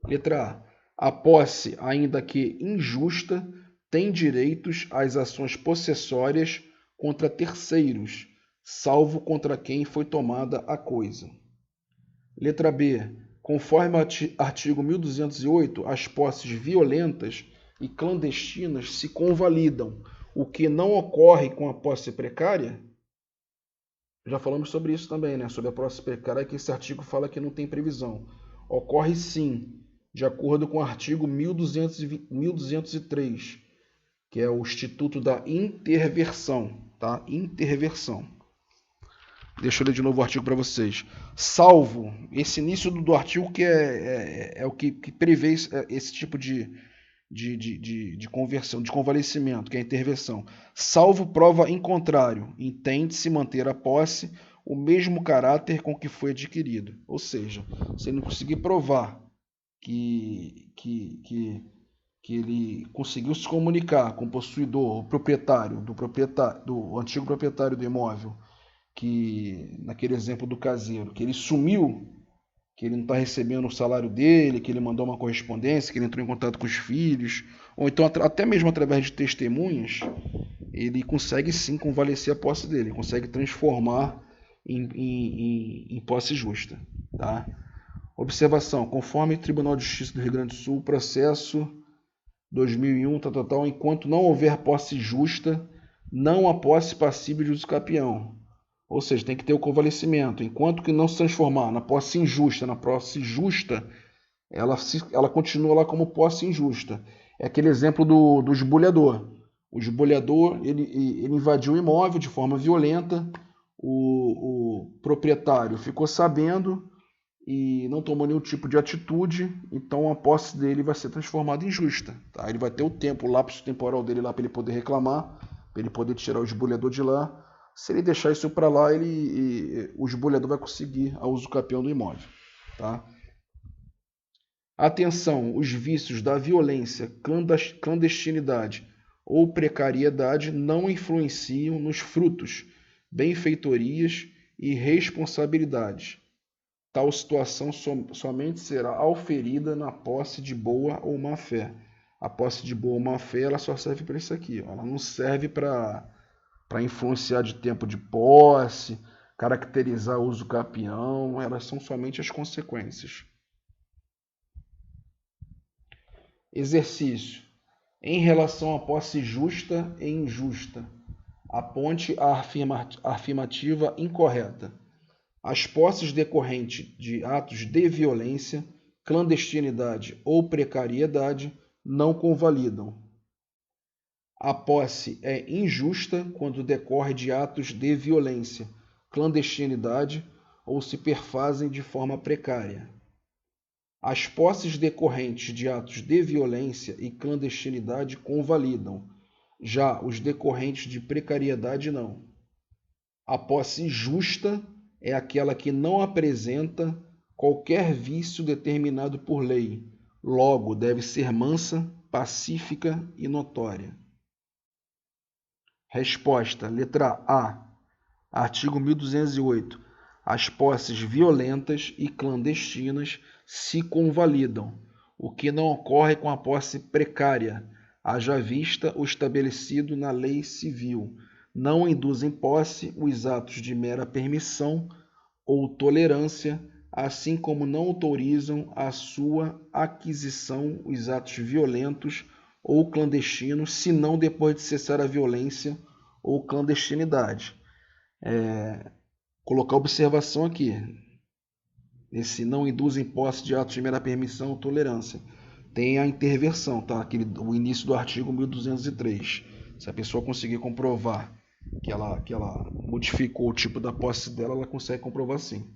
Letra A. A posse, ainda que injusta, tem direitos às ações possessórias contra terceiros, salvo contra quem foi tomada a coisa. Letra B. Conforme o artigo 1208, as posses violentas e clandestinas se convalidam, o que não ocorre com a posse precária. Já falamos sobre isso também, né? Sobre a posse precária, que esse artigo fala que não tem previsão. Ocorre sim, de acordo com o artigo 1203, que é o Instituto da Interversão, tá? Interversão. Deixa eu ler de novo o artigo para vocês. Salvo, esse início do artigo que é o que prevê esse tipo de conversão, de convalescimento, que é a intervenção. Salvo prova em contrário, entende-se manter a posse o mesmo caráter com que foi adquirido. Ou seja, se ele não conseguir provar que ele conseguiu se comunicar com o possuidor, o proprietário, do antigo proprietário do imóvel, que naquele exemplo do caseiro, que ele sumiu, que ele não está recebendo o salário dele, que ele mandou uma correspondência, que ele entrou em contato com os filhos, ou então até mesmo através de testemunhas, ele consegue sim convalescer a posse dele, consegue transformar em posse justa. Tá? Observação, conforme o Tribunal de Justiça do Rio Grande do Sul, processo 2001, enquanto não houver posse justa, não há posse passível de uso capião. Ou seja, tem que ter o convalescimento. Enquanto que não se transformar na posse injusta, ela continua lá como posse injusta. É aquele exemplo do esbulhador. O esbulhador, ele invadiu o imóvel de forma violenta, o proprietário ficou sabendo e não tomou nenhum tipo de atitude, então a posse dele vai ser transformada em justa. Tá? Ele vai ter o tempo, o lapso temporal dele lá para ele poder reclamar, para ele poder tirar o esbulhador de lá. Se ele deixar isso para lá, o esbulhador vai conseguir a uso capião do imóvel. Tá? Atenção, os vícios da violência, clandestinidade ou precariedade não influenciam nos frutos, benfeitorias e responsabilidades. Tal situação somente será auferida na posse de boa ou má fé. A posse de boa ou má fé ela só serve para isso aqui. Ela não serve para influenciar de tempo de posse, caracterizar o uso capião, elas são somente as consequências. Exercício. Em relação à posse justa e injusta, aponte a afirmativa incorreta. As posses decorrentes de atos de violência, clandestinidade ou precariedade não convalidam. A posse é injusta quando decorre de atos de violência, clandestinidade ou se perfazem de forma precária. As posses decorrentes de atos de violência e clandestinidade convalidam, já os decorrentes de precariedade não. A posse justa é aquela que não apresenta qualquer vício determinado por lei, logo deve ser mansa, pacífica e notória. Resposta, letra A, artigo 1208. As posses violentas e clandestinas se convalidam, o que não ocorre com a posse precária, haja vista o estabelecido na lei civil. Não induzem posse os atos de mera permissão ou tolerância, assim como não autorizam a sua aquisição os atos violentos ou clandestinos, senão depois de cessar a violência ou clandestinidade. Colocar observação aqui. Esse não induzem posse de atos de mera permissão ou tolerância. Tem a interversão, tá? O início do artigo 1203. Se a pessoa conseguir comprovar que ela modificou o tipo da posse dela, ela consegue comprovar sim.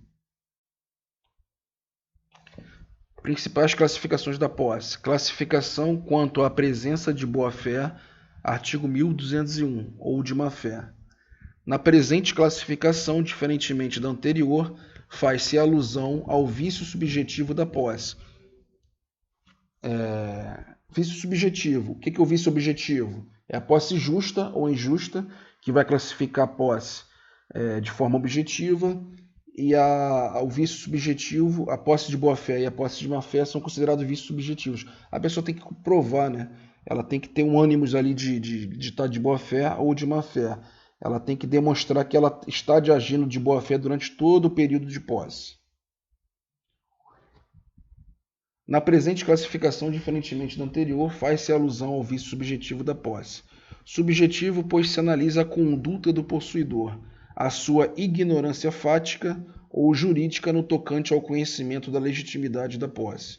Principais classificações da posse. Classificação quanto à presença de boa-fé, artigo 1201, ou de má-fé. Na presente classificação, diferentemente da anterior, faz-se alusão ao vício subjetivo da posse. Vício subjetivo. O que é o vício objetivo? É a posse justa ou injusta, que vai classificar a posse de forma objetiva, e o vício subjetivo, a posse de boa-fé e a posse de má-fé são considerados vícios subjetivos. A pessoa tem que provar, né? Ela tem que ter um ânimo ali de estar de boa-fé ou de má-fé. ela tem que demonstrar que ela está agindo de boa-fé durante todo o período de posse. Na presente classificação, diferentemente da anterior, faz-se alusão ao vício subjetivo da posse. Subjetivo, pois se analisa a conduta do possuidor, a sua ignorância fática ou jurídica no tocante ao conhecimento da legitimidade da posse.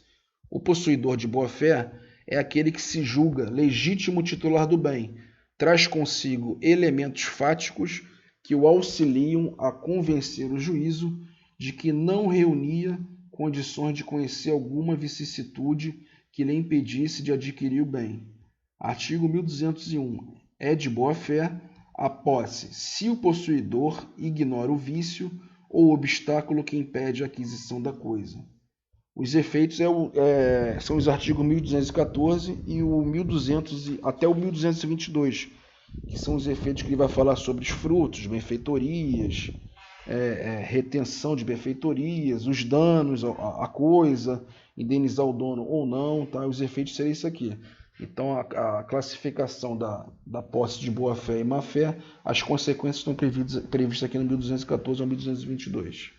O possuidor de boa-fé é aquele que se julga legítimo titular do bem, traz consigo elementos fáticos que o auxiliam a convencer o juízo de que não reunia condições de conhecer alguma vicissitude que lhe impedisse de adquirir o bem. Artigo 1201. É de boa-fé a posse, se o possuidor ignora o vício ou obstáculo que impede a aquisição da coisa. Os efeitos são os artigos 1214 e o 1200 até o 1222, que são os efeitos que ele vai falar sobre os frutos, benfeitorias, retenção de benfeitorias, os danos à coisa, indenizar o dono ou não, tá? Os efeitos seriam isso aqui. Então, a classificação da posse de boa-fé e má-fé, as consequências estão previstas aqui no 1214 ao 1222.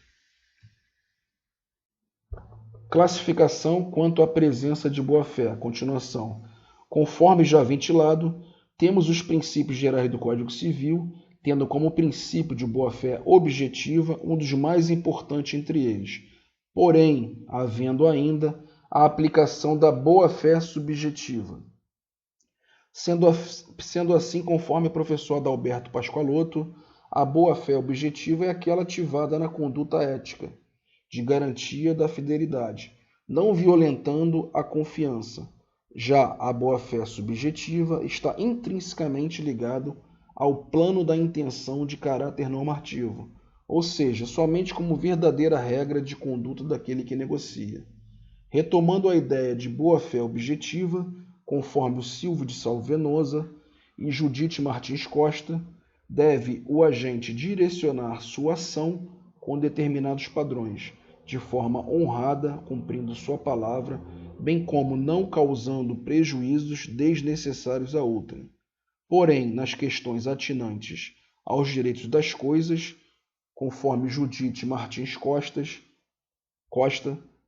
Classificação quanto à presença de boa-fé. Continuação. Conforme já ventilado, temos os princípios gerais do Código Civil, tendo como princípio de boa-fé objetiva um dos mais importantes entre eles. Porém, havendo ainda a aplicação da boa-fé subjetiva. Sendo assim, conforme o professor Adalberto Pascoaloto, a boa-fé objetiva é aquela ativada na conduta ética, de garantia da fidelidade, não violentando a confiança. Já a boa-fé subjetiva está intrinsecamente ligada ao plano da intenção de caráter normativo, ou seja, somente como verdadeira regra de conduta daquele que negocia. Retomando a ideia de boa-fé objetiva, conforme o Silvio de Salvenosa e Judite Martins Costa, deve o agente direcionar sua ação com determinados padrões, de forma honrada, cumprindo sua palavra, bem como não causando prejuízos desnecessários a outrem. Porém, nas questões atinentes aos direitos das coisas, conforme Judite Martins Costa,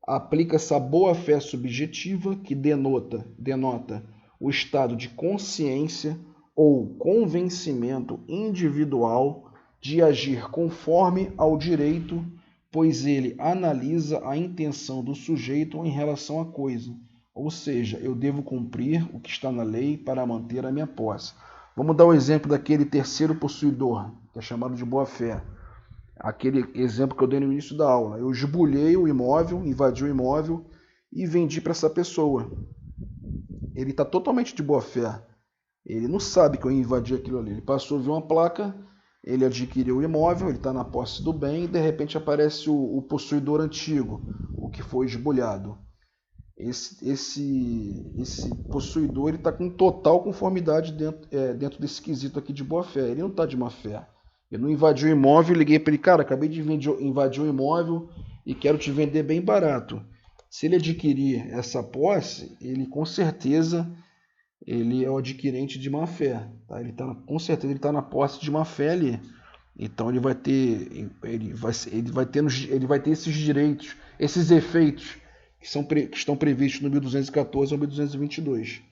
aplica-se a boa-fé subjetiva que denota o estado de consciência ou convencimento individual de agir conforme ao direito, pois ele analisa a intenção do sujeito em relação à coisa, ou seja, eu devo cumprir o que está na lei para manter a minha posse. Vamos dar o exemplo daquele terceiro possuidor, que é chamado de boa-fé. Aquele exemplo que eu dei no início da aula. Eu esbulhei o imóvel, invadi o imóvel e vendi para essa pessoa. Ele está totalmente de boa-fé. Ele não sabe que eu invadi aquilo ali. Ele passou a ver uma placa, ele adquiriu o imóvel, ele está na posse do bem e de repente aparece o possuidor antigo, o que foi esbulhado. Esse possuidor está com total conformidade dentro desse quesito aqui de boa-fé. Ele não está de má-fé. Ele não invadiu o imóvel, liguei para ele, cara, acabei de invadir o imóvel e quero te vender bem barato. Se ele adquirir essa posse, ele com certeza ele é o adquirente de má-fé. Tá? Com certeza ele está na posse de má-fé ali. Então ele vai ter esses direitos, esses efeitos que estão previstos no 1214 ao 1222.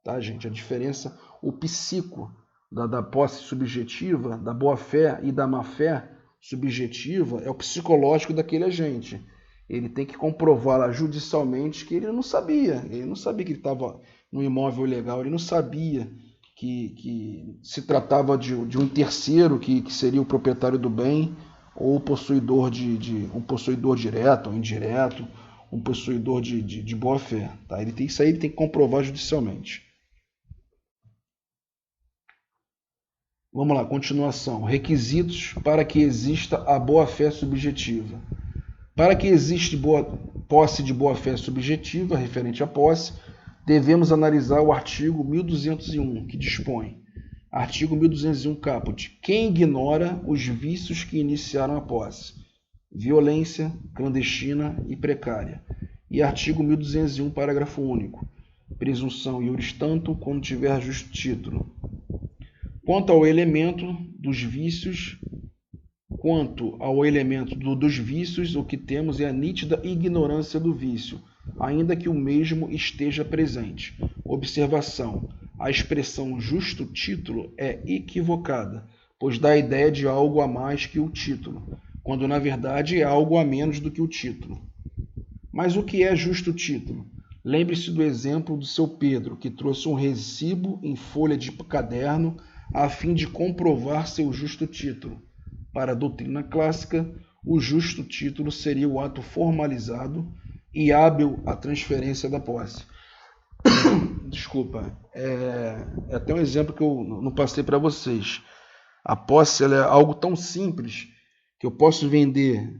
Tá, gente? A diferença, o psico da posse subjetiva, da boa-fé e da má-fé subjetiva é o psicológico daquele agente. Ele tem que comprovar lá judicialmente que ele não sabia que ele estava no imóvel ilegal, ele não sabia que se tratava de um terceiro que seria o proprietário do bem, ou o possuidor um possuidor direto ou indireto, um possuidor de boa-fé. Tá? Isso aí ele tem que comprovar judicialmente. Vamos lá, continuação. Requisitos para que exista a boa-fé subjetiva. Para que exista posse de boa-fé subjetiva, referente à posse, devemos analisar o artigo 1201, que dispõe. Artigo 1201, caput. Quem ignora os vícios que iniciaram a posse. Violência, clandestina e precária. E artigo 1201, parágrafo único. Presunção iuris tantum quando tiver justo título. Quanto ao elemento dos vícios, o que temos é a nítida ignorância do vício, ainda que o mesmo esteja presente. Observação: a expressão justo título é equivocada, pois dá a ideia de algo a mais que o título, quando na verdade é algo a menos do que o título. Mas o que é justo título? Lembre-se do exemplo do seu Pedro, que trouxe um recibo em folha de caderno a fim de comprovar seu justo título. Para a doutrina clássica, o justo título seria o ato formalizado e hábil à transferência da posse. Desculpa, é até um exemplo que eu não passei para vocês. A posse ela é algo tão simples que eu posso vender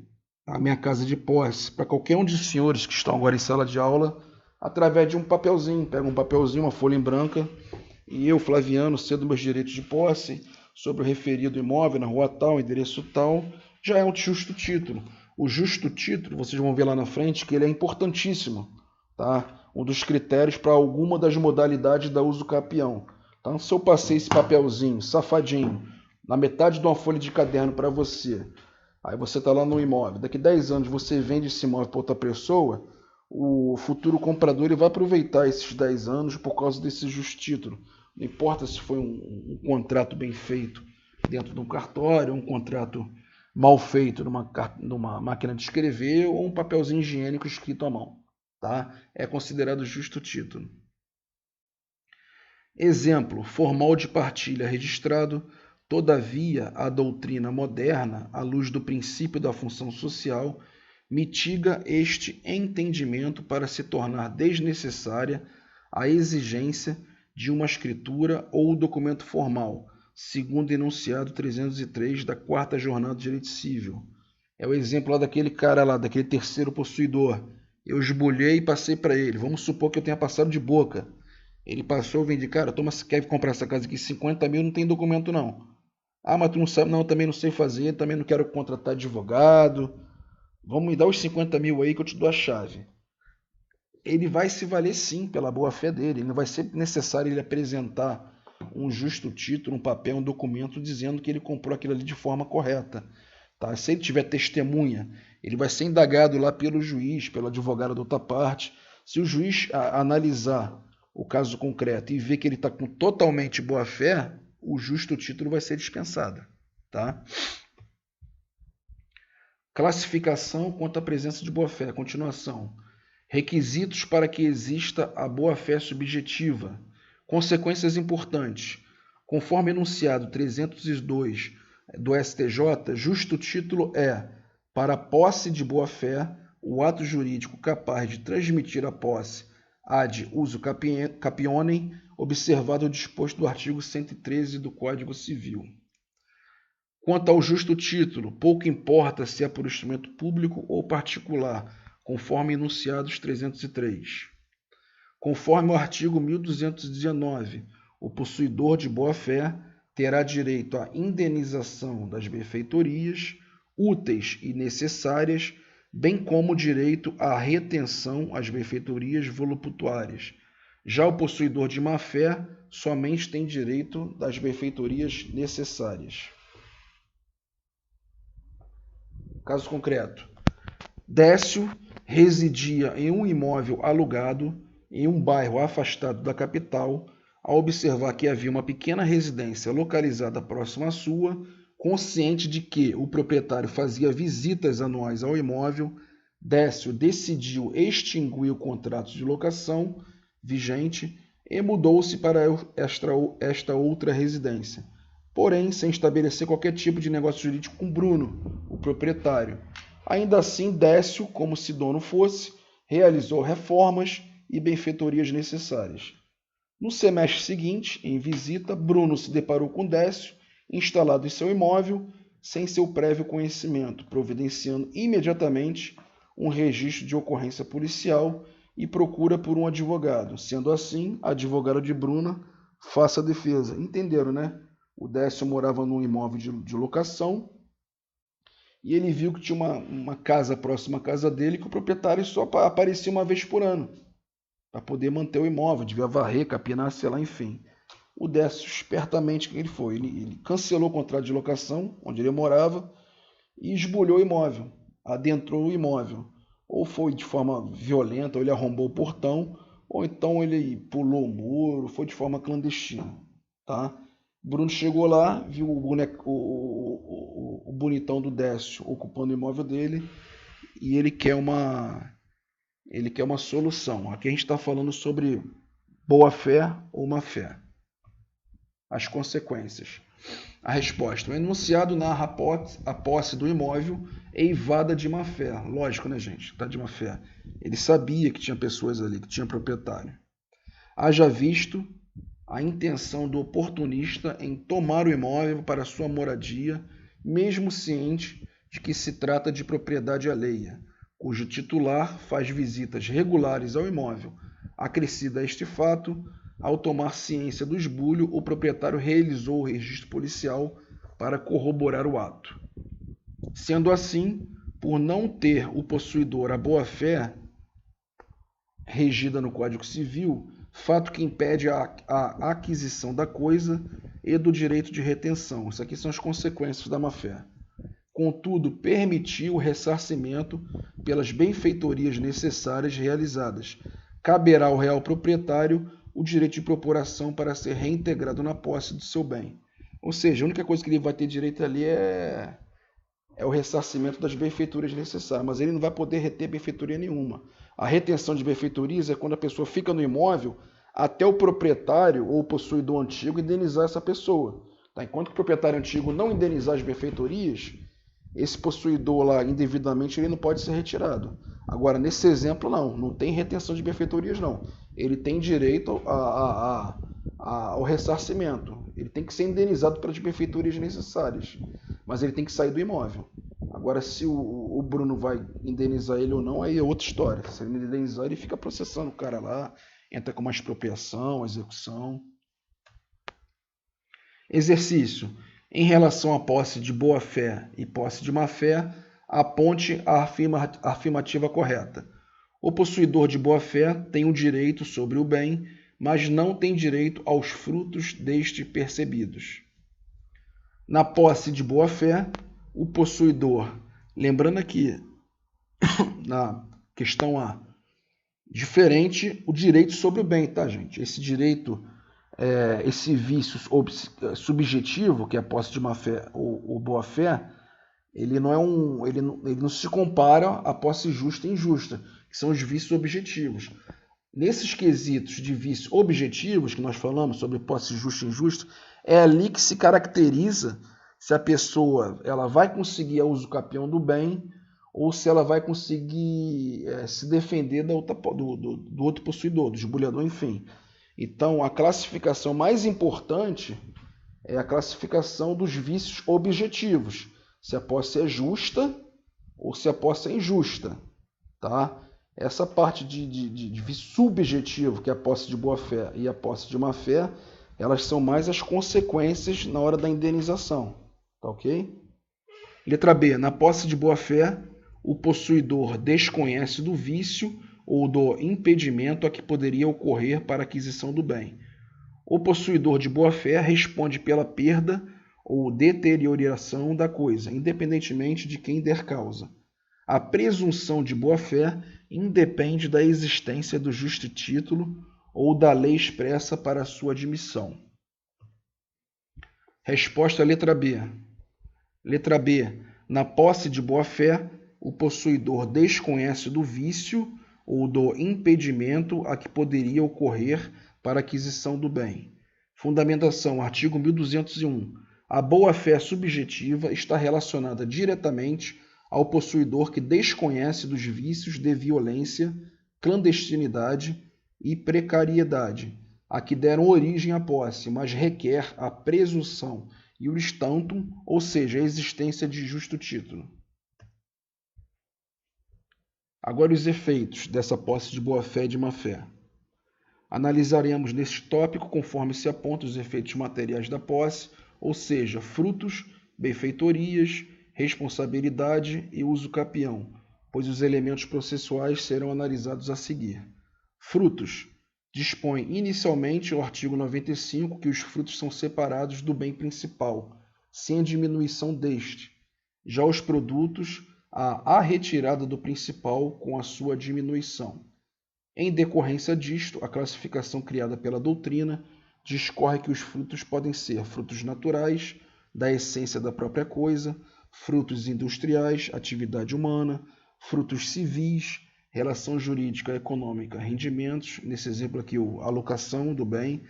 a minha casa de posse para qualquer um dos senhores que estão agora em sala de aula através de um papelzinho. Pega um papelzinho, uma folha em branca, e eu, Flaviano, cedo meus direitos de posse sobre o referido imóvel na rua tal, endereço tal, já é um justo título. O justo título, vocês vão ver lá na frente que ele é importantíssimo, tá? Um dos critérios para alguma das modalidades da uso capião. Então, se eu passei esse papelzinho, safadinho, na metade de uma folha de caderno para você, aí você está lá no imóvel, daqui 10 anos você vende esse imóvel para outra pessoa, o futuro comprador ele vai aproveitar esses 10 anos por causa desse justo título. Não importa se foi um contrato bem feito dentro de um cartório, um contrato mal feito numa máquina de escrever ou um papelzinho higiênico escrito à mão. Tá? É considerado justo título. Exemplo, formal de partilha registrado. Todavia, a doutrina moderna, à luz do princípio da função social, mitiga este entendimento para se tornar desnecessária a exigência de uma escritura ou documento formal, segundo enunciado 303 da Quarta Jornada do Direito Civil. É o exemplo lá daquele cara lá, daquele terceiro possuidor. Eu esbulhei e passei para ele. Vamos supor que eu tenha passado de boca. Ele passou, eu vendi, cara, toma, quer comprar essa casa aqui, 50 mil, não tem documento não. Ah, mas tu não sabe? Não, eu também não sei fazer, também não quero contratar advogado. Vamos me dar os 50 mil aí que eu te dou a chave. Ele vai se valer sim pela boa fé dele. Não vai ser necessário ele apresentar um justo título, um papel, um documento dizendo que ele comprou aquilo ali de forma correta. Tá? Se ele tiver testemunha, ele vai ser indagado lá pelo juiz, pelo advogado da outra parte. Se o juiz analisar o caso concreto e ver que ele está com totalmente boa fé, o justo título vai ser dispensado. Tá? Classificação quanto à presença de boa fé. Continuação. Requisitos para que exista a boa fé subjetiva. Consequências importantes. Conforme enunciado 302 do STJ, justo título é, para a posse de boa fé, o ato jurídico capaz de transmitir a posse ad uso capionem, observado o disposto do artigo 113 do Código Civil. Quanto ao justo título, pouco importa se é por instrumento público ou particular, conforme enunciados 303. Conforme o artigo 1219, o possuidor de boa-fé terá direito à indenização das benfeitorias úteis e necessárias, bem como direito à retenção às benfeitorias voluptuárias. Já o possuidor de má-fé somente tem direito das benfeitorias necessárias. Caso concreto. Décio residia em um imóvel alugado em um bairro afastado da capital. Ao observar que havia uma pequena residência localizada próxima à sua, consciente de que o proprietário fazia visitas anuais ao imóvel, Décio decidiu extinguir o contrato de locação vigente e mudou-se para esta outra residência, porém sem estabelecer qualquer tipo de negócio jurídico com Bruno, o proprietário. Ainda assim, Décio, como se dono fosse, realizou reformas e benfeitorias necessárias. No semestre seguinte, em visita, Bruno se deparou com Décio, instalado em seu imóvel, sem seu prévio conhecimento, providenciando imediatamente um registro de ocorrência policial e procura por um advogado. Sendo assim, a advogada de Bruno faça a defesa. Entenderam, né? O Décio morava num imóvel de locação e ele viu que tinha uma casa próxima à casa dele que o proprietário só aparecia uma vez por ano para poder manter o imóvel, devia varrer, capinar, sei lá, enfim. O Décio, espertamente, que ele foi? Ele cancelou o contrato de locação, onde ele morava, e esbulhou o imóvel, adentrou o imóvel. Ou foi de forma violenta, ou ele arrombou o portão, ou então ele pulou o muro, foi de forma clandestina, tá? Bruno chegou lá, viu o bonitão do Décio ocupando o imóvel dele e ele quer uma solução. Aqui a gente está falando sobre boa fé ou má fé. As consequências. A resposta. O enunciado narra a posse do imóvel eivada de má fé. Lógico, né, gente? Tá de má fé. Ele sabia que tinha pessoas ali, que tinha proprietário. Haja visto a intenção do oportunista em tomar o imóvel para sua moradia, mesmo ciente de que se trata de propriedade alheia, cujo titular faz visitas regulares ao imóvel. Acrescido a este fato, ao tomar ciência do esbulho, o proprietário realizou o registro policial para corroborar o ato. Sendo assim, por não ter o possuidor a boa-fé regida no Código Civil, fato que impede a aquisição da coisa e do direito de retenção. Isso aqui são as consequências da má-fé. Contudo, permitiu o ressarcimento pelas benfeitorias necessárias realizadas. Caberá ao real proprietário o direito de propor ação para ser reintegrado na posse do seu bem. Ou seja, a única coisa que ele vai ter direito ali é o ressarcimento das benfeitorias necessárias, mas ele não vai poder reter benfeitoria nenhuma. A retenção de benfeitorias é quando a pessoa fica no imóvel até o proprietário ou o possuidor antigo indenizar essa pessoa. Tá? Enquanto o proprietário antigo não indenizar as benfeitorias, esse possuidor lá indevidamente ele não pode ser retirado. Agora, nesse exemplo, não tem retenção de benfeitorias, não. Ele tem direito ao ressarcimento. Ele tem que ser indenizado pelas benfeitorias necessárias, mas ele tem que sair do imóvel. Agora, se o Bruno vai indenizar ele ou não, aí é outra história. Se ele indenizar, ele fica processando o cara lá, entra com uma expropriação, execução. Exercício. Em relação à posse de boa-fé e posse de má-fé, aponte a afirmativa correta. O possuidor de boa-fé tem o direito sobre o bem, mas não tem direito aos frutos deste percebidos. Na posse de boa-fé, o possuidor, lembrando aqui, na questão A, diferente o direito sobre o bem, tá, gente? Esse direito, esse vício subjetivo, que é a posse de má-fé ou boa-fé, ele não se compara à posse justa e injusta, que são os vícios objetivos. Nesses quesitos de vícios objetivos que nós falamos sobre posse justa e injusta, é ali que se caracteriza se a pessoa ela vai conseguir a usucapião do bem ou se ela vai conseguir se defender do outro possuidor, do esbulhador, enfim. Então, a classificação mais importante é a classificação dos vícios objetivos. Se a posse é justa ou se a posse é injusta. Tá? Essa parte de vício subjetivo, que é a posse de boa-fé e a posse de má-fé, elas são mais as consequências na hora da indenização. Tá ok? Letra B. Na posse de boa-fé, o possuidor desconhece do vício ou do impedimento a que poderia ocorrer para a aquisição do bem. O possuidor de boa-fé responde pela perda ou deterioração da coisa, independentemente de quem der causa. A presunção de boa-fé independe da existência do justo título ou da lei expressa para a sua admissão. Resposta letra B. Letra B. Na posse de boa-fé, o possuidor desconhece do vício ou do impedimento a que poderia ocorrer para a aquisição do bem. Fundamentação, artigo 1201. A boa-fé subjetiva está relacionada diretamente ao possuidor que desconhece dos vícios de violência, clandestinidade e precariedade, a que deram origem à posse, mas requer a presunção iuris tantum, ou seja, a existência de justo título. Agora os efeitos dessa posse de boa-fé e de má-fé. Analisaremos neste tópico conforme se apontam os efeitos materiais da posse, ou seja, frutos, benfeitorias, responsabilidade e uso capião, pois os elementos processuais serão analisados a seguir. Frutos. dispõe inicialmente o artigo 95 que os frutos são separados do bem principal, sem a diminuição deste. Já os produtos, a retirada do principal com a sua diminuição. Em decorrência disto, a classificação criada pela doutrina discorre que os frutos podem ser frutos naturais, da essência da própria coisa, frutos industriais, atividade humana, frutos civis, relação jurídica, econômica, rendimentos, nesse exemplo aqui, a alocação do bem,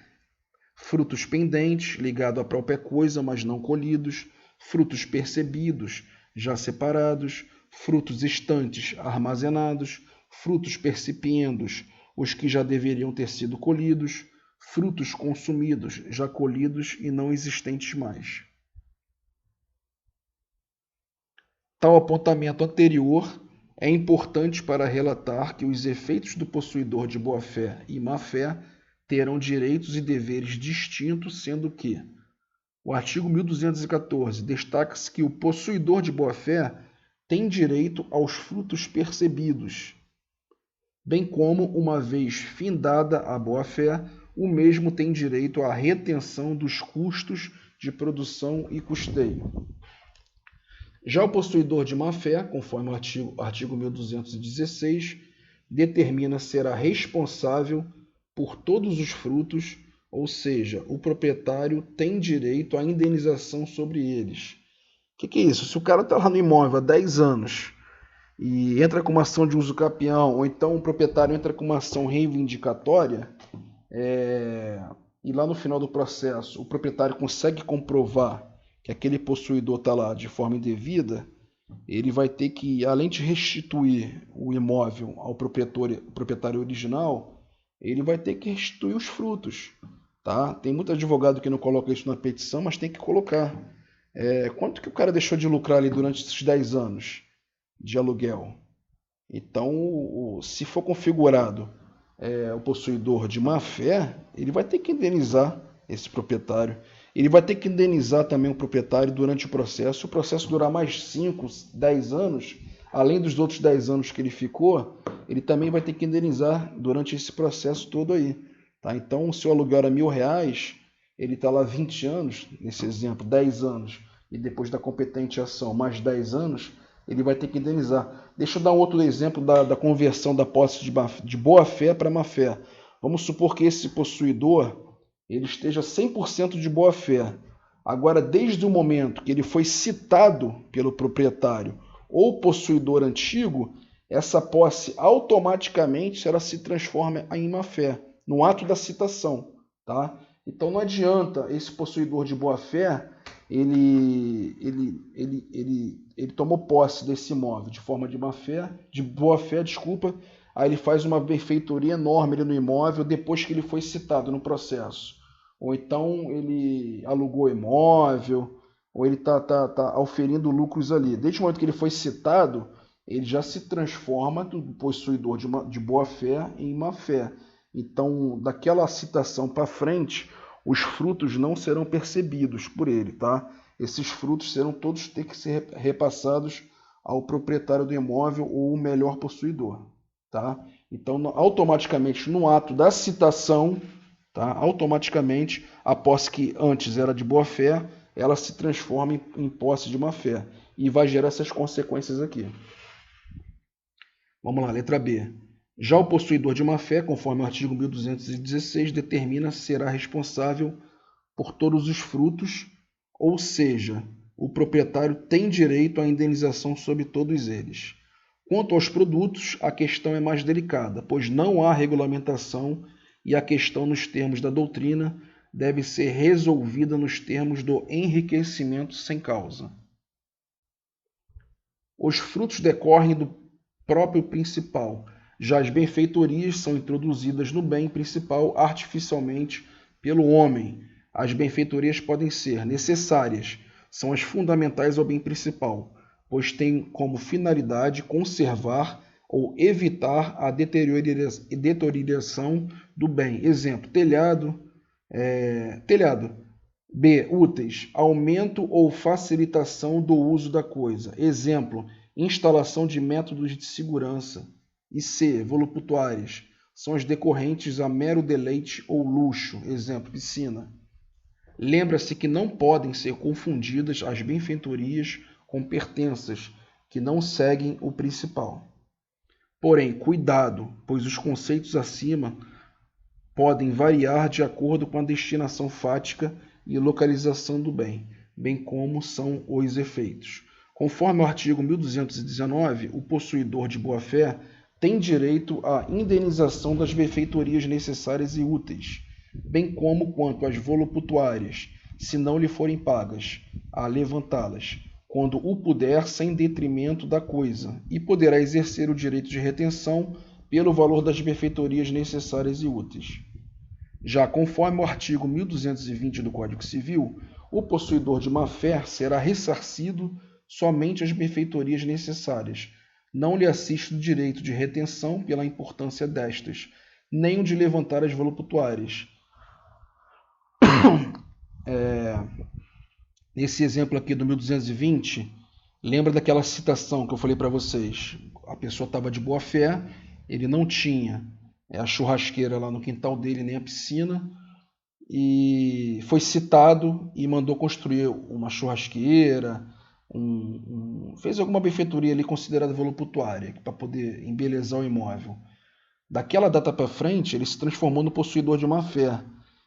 frutos pendentes, ligados à própria coisa, mas não colhidos, frutos percebidos, já separados, frutos estantes, armazenados, frutos percipiendos, os que já deveriam ter sido colhidos, frutos consumidos, já colhidos e não existentes mais. Tal apontamento anterior é importante para relatar que os efeitos do possuidor de boa-fé e má-fé terão direitos e deveres distintos, sendo que o artigo 1214 destaca-se que o possuidor de boa-fé tem direito aos frutos percebidos, bem como, uma vez findada a boa-fé, o mesmo tem direito à retenção dos custos de produção e custeio. Já o possuidor de má-fé, conforme o artigo 1216, determina será responsável por todos os frutos, ou seja, o proprietário tem direito à indenização sobre eles. O que é isso? Se o cara está lá no imóvel há 10 anos e entra com uma ação de uso capião, ou então o proprietário entra com uma ação reivindicatória, e lá no final do processo o proprietário consegue comprovar que aquele possuidor está lá de forma indevida, ele vai ter que, além de restituir o imóvel ao proprietário original, ele vai ter que restituir os frutos. Tá? Tem muito advogado que não coloca isso na petição, mas tem que colocar. Quanto que o cara deixou de lucrar ali durante esses 10 anos de aluguel? Então, se for configurado o possuidor de má-fé, ele vai ter que indenizar esse proprietário. Ele vai ter que indenizar também o proprietário durante o processo. Se o processo durar mais 5, 10 anos, além dos outros 10 anos que ele ficou, ele também vai ter que indenizar durante esse processo todo aí. Tá? Então, se o aluguel era R$1.000, ele está lá 20 anos, nesse exemplo, 10 anos, e depois da competente ação mais 10 anos, ele vai ter que indenizar. Deixa eu dar um outro exemplo da conversão da posse de boa-fé para má-fé. Vamos supor que esse possuidor ele esteja 100% de boa-fé. Agora, desde o momento que ele foi citado pelo proprietário ou possuidor antigo, essa posse automaticamente ela se transforma em má-fé, no ato da citação. Tá? Então não adianta esse possuidor de boa-fé, ele tomou posse desse imóvel de forma de boa-fé, aí ele faz uma benfeitoria enorme ali no imóvel depois que ele foi citado no processo. Ou então ele alugou o imóvel, ou ele está auferindo lucros ali. Desde o momento que ele foi citado, ele já se transforma do possuidor de boa-fé em má-fé. Então, daquela citação para frente, os frutos não serão percebidos por ele, tá? Esses frutos serão todos ter que ser repassados ao proprietário do imóvel ou o melhor possuidor, tá? Então, automaticamente, no ato da citação, tá? Automaticamente, a posse que antes era de boa-fé, ela se transforma em posse de má-fé e vai gerar essas consequências aqui. Vamos lá, letra B. Já o possuidor de má-fé, conforme o artigo 1216, determina será responsável por todos os frutos, ou seja, o proprietário tem direito à indenização sobre todos eles. Quanto aos produtos, a questão é mais delicada, pois não há regulamentação e a questão nos termos da doutrina deve ser resolvida nos termos do enriquecimento sem causa. Os frutos decorrem do próprio principal. Já as benfeitorias são introduzidas no bem principal artificialmente pelo homem. As benfeitorias podem ser necessárias, são as fundamentais ao bem principal, pois têm como finalidade conservar ou evitar a deterioração do bem. Exemplo, telhado. B. Úteis, aumento ou facilitação do uso da coisa. Exemplo, instalação de métodos de segurança. E C. Voluptuárias, são as decorrentes a mero deleite ou luxo, exemplo, piscina. Lembra-se que não podem ser confundidas as benfeitorias com pertenças, que não seguem o principal. Porém, cuidado, pois os conceitos acima podem variar de acordo com a destinação fática e localização do bem, bem como são os efeitos. Conforme o artigo 1219, o possuidor de boa-fé tem direito à indenização das benfeitorias necessárias e úteis, bem como quanto às voluputuárias, se não lhe forem pagas, a levantá-las, quando o puder, sem detrimento da coisa, e poderá exercer o direito de retenção pelo valor das benfeitorias necessárias e úteis. Já conforme o artigo 1220 do Código Civil, o possuidor de má-fé será ressarcido somente as benfeitorias necessárias. Não lhe assiste o direito de retenção pela importância destas, nem o de levantar as voluputuárias. Nesse exemplo aqui do 1220, lembra daquela citação que eu falei para vocês? A pessoa estava de boa fé, ele não tinha a churrasqueira lá no quintal dele, nem a piscina, e foi citado e mandou construir uma churrasqueira, fez alguma benfeitoria ali considerada voluputuária, para poder embelezar o imóvel. Daquela data para frente, ele se transformou no possuidor de má fé.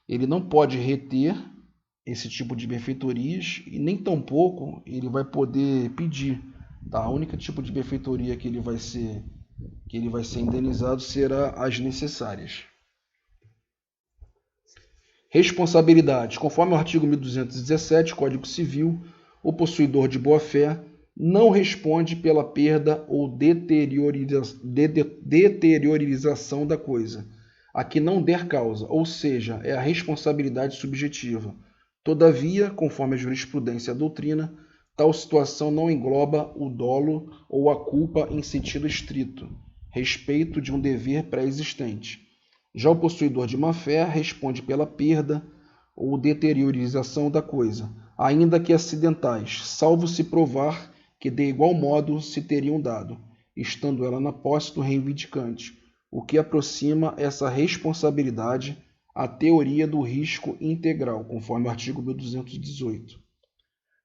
Ele não pode reter esse tipo de benfeitorias e nem tampouco ele vai poder pedir. Tá? O único tipo de benfeitoria que ele vai ser indenizado será as necessárias. Responsabilidade. Conforme o artigo 1217, Código Civil, o possuidor de boa-fé não responde pela perda ou deteriorização da coisa, a que não der causa, ou seja, é a responsabilidade subjetiva. Todavia, conforme a jurisprudência e a doutrina, tal situação não engloba o dolo ou a culpa em sentido estrito, respeito de um dever pré-existente. Já o possuidor de má-fé responde pela perda ou deteriorização da coisa, ainda que acidentais, salvo se provar que de igual modo se teriam dado, estando ela na posse do reivindicante, o que aproxima essa responsabilidade à teoria do risco integral, conforme o artigo 1218.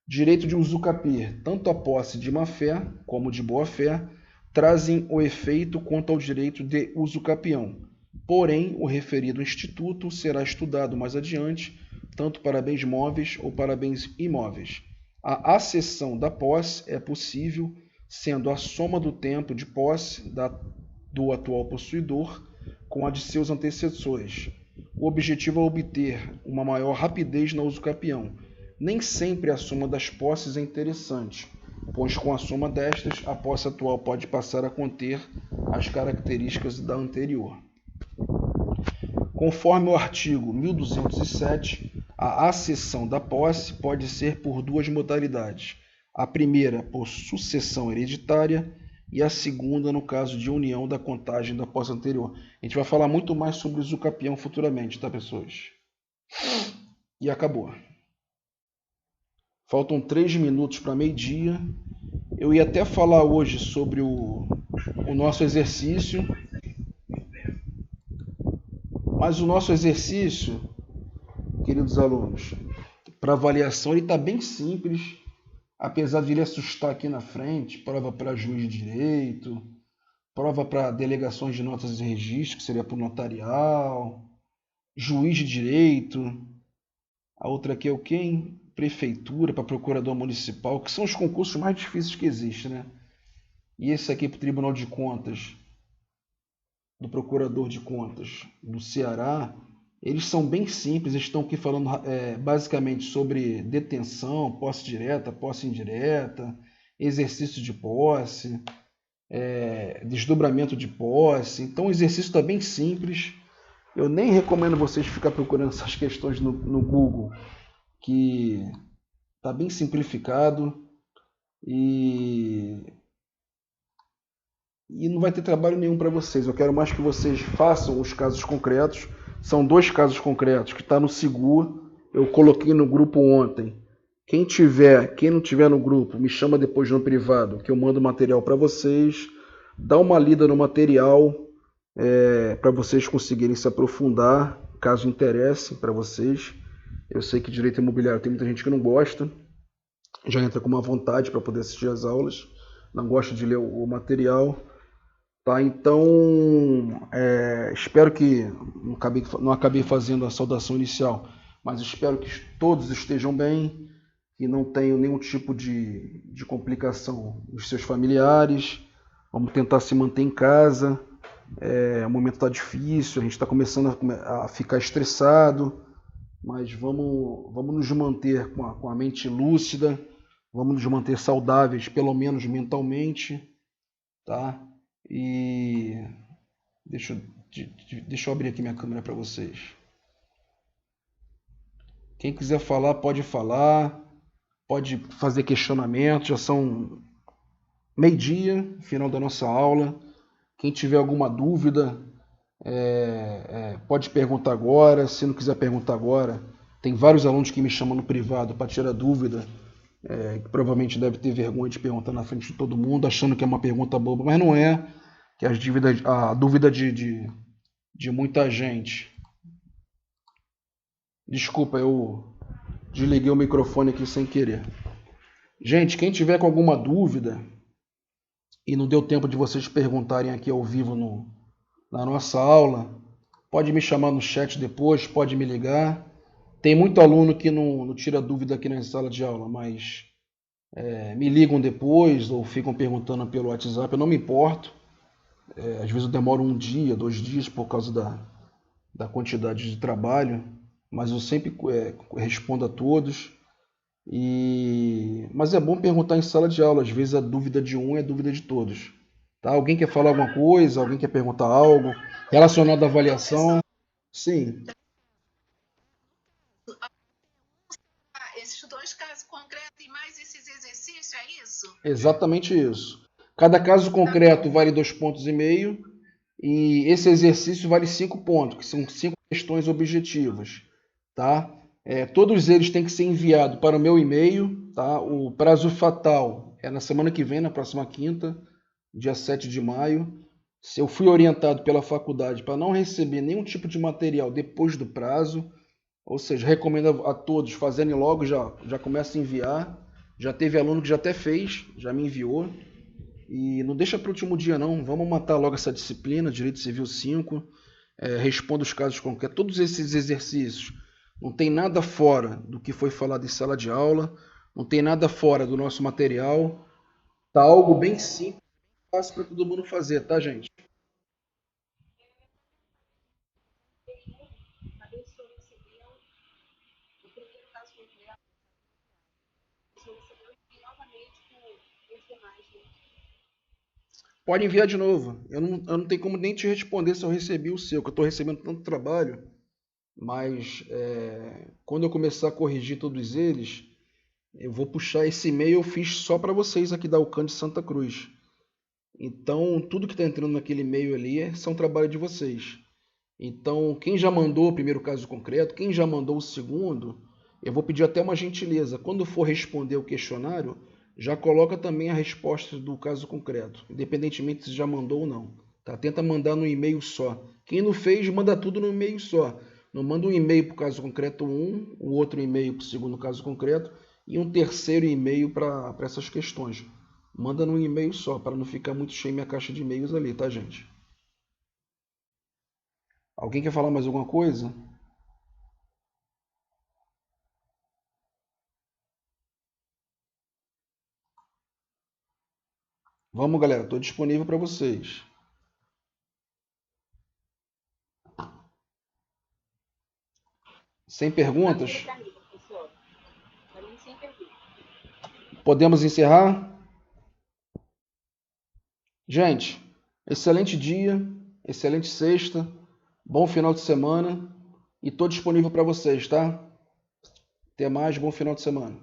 Direito de usucapier, tanto a posse de má-fé como de boa-fé, trazem o efeito quanto ao direito de usucapião. Porém, o referido instituto será estudado mais adiante, tanto para bens móveis ou para bens imóveis. A acessão da posse é possível, sendo a soma do tempo de posse do atual possuidor com a de seus antecessores. O objetivo é obter uma maior rapidez na usucapião. Nem sempre a soma das posses é interessante, pois com a soma destas, a posse atual pode passar a conter as características da anterior. Conforme o artigo 1207, a acessão da posse pode ser por duas modalidades. A primeira por sucessão hereditária e a segunda no caso de união da contagem da posse anterior. A gente vai falar muito mais sobre o usucapião futuramente, tá, pessoas? E acabou. Faltam 3 minutos para meio-dia. Eu ia até falar hoje sobre o nosso exercício, mas o nosso exercício, queridos alunos, para avaliação, ele está bem simples, apesar de ele assustar aqui na frente. Prova para juiz de direito, prova para delegações de notas e registro, que seria para o notarial, juiz de direito. A outra aqui é o quê? Prefeitura, para procurador municipal, que são os concursos mais difíceis que existem, né? E esse aqui para o Tribunal de Contas, do Procurador de Contas do Ceará, eles são bem simples. Eles estão aqui falando basicamente sobre detenção, posse direta, posse indireta, exercício de posse, desdobramento de posse. Então o exercício está bem simples. Eu nem recomendo vocês ficar procurando essas questões no Google, que está bem simplificado e não vai ter trabalho nenhum para vocês. Eu quero mais que vocês façam os casos concretos. São 2 casos concretos que está no Sigur. Eu coloquei no grupo ontem. Quem não tiver no grupo, me chama depois no privado, que eu mando material para vocês. Dá uma lida no material, para vocês conseguirem se aprofundar, caso interesse para vocês. Eu sei que direito imobiliário tem muita gente que não gosta, já entra com uma vontade para poder assistir as aulas, não gosta de ler o material. Tá, então, espero que não acabei fazendo a saudação inicial, mas espero que todos estejam bem, que não tenham nenhum tipo de complicação nos seus familiares. Vamos tentar se manter em casa. O momento está difícil, a gente está começando a ficar estressado, mas vamos nos manter com a mente lúcida, vamos nos manter saudáveis, pelo menos mentalmente, tá? E deixa eu abrir aqui minha câmera para vocês. Quem quiser falar, pode fazer questionamento. Já são meio-dia, final da nossa aula. Quem tiver alguma dúvida, pode perguntar agora. Se não quiser perguntar agora, tem vários alunos que me chamam no privado para tirar dúvida, que provavelmente deve ter vergonha de perguntar na frente de todo mundo, achando que é uma pergunta boba, mas não é, que a dúvida de muita gente. Desculpa, eu desliguei o microfone aqui sem querer. Gente, quem tiver com alguma dúvida e não deu tempo de vocês perguntarem aqui ao vivo na nossa aula, pode me chamar no chat depois, pode me ligar. Tem muito aluno que não tira dúvida aqui na sala de aula, mas me ligam depois ou ficam perguntando pelo WhatsApp, eu não me importo. Às vezes eu demoro 1 dia, 2 dias por causa da quantidade de trabalho, mas eu sempre respondo a todos. Mas é bom perguntar em sala de aula, às vezes a dúvida de um é a dúvida de todos. Tá? Alguém quer falar alguma coisa? Alguém quer perguntar algo relacionado à avaliação? Sim. Esses 2 casos concretos e mais esses exercícios, é isso? Exatamente isso. Cada caso concreto vale 2,5 pontos e esse exercício vale 5 pontos, que são 5 questões objetivas. Tá? Todos eles têm que ser enviados para o meu e-mail. Tá? O prazo fatal é na semana que vem, na próxima quinta, dia 7 de maio. Se eu fui orientado pela faculdade para não receber nenhum tipo de material depois do prazo, ou seja, recomendo a todos fazerem logo, já começa a enviar. Já teve aluno que já até fez, já me enviou. E não deixa para o último dia não, vamos matar logo essa disciplina, Direito Civil 5, responda os casos concretos, todos esses exercícios, não tem nada fora do que foi falado em sala de aula, não tem nada fora do nosso material, tá algo bem simples, fácil para todo mundo fazer, tá gente? A pessoa recebeu o primeiro caso concreto, a pessoa recebeu e novamente com os demais, né? Pode enviar de novo, eu não tenho como nem te responder se eu recebi o seu, que eu estou recebendo tanto trabalho, mas quando eu começar a corrigir todos eles, eu vou puxar esse e-mail, eu fiz só para vocês aqui da UCAN de Santa Cruz. Então, tudo que está entrando naquele e-mail ali são trabalho de vocês. Então, quem já mandou o primeiro caso concreto, quem já mandou o segundo, eu vou pedir até uma gentileza. Quando for responder o questionário, já coloca também a resposta do caso concreto, independentemente se já mandou ou não. Tá? Tenta mandar no e-mail só. Quem não fez, manda tudo no e-mail só. Não manda um e-mail para o caso concreto 1, o outro e-mail para o segundo caso concreto e um terceiro e-mail para essas questões. Manda num e-mail só, para não ficar muito cheio minha caixa de e-mails ali, tá, gente? Alguém quer falar mais alguma coisa? Vamos, galera, estou disponível para vocês. Sem perguntas? Podemos encerrar? Gente, excelente dia, excelente sexta, bom final de semana e estou disponível para vocês, tá? Até mais, bom final de semana.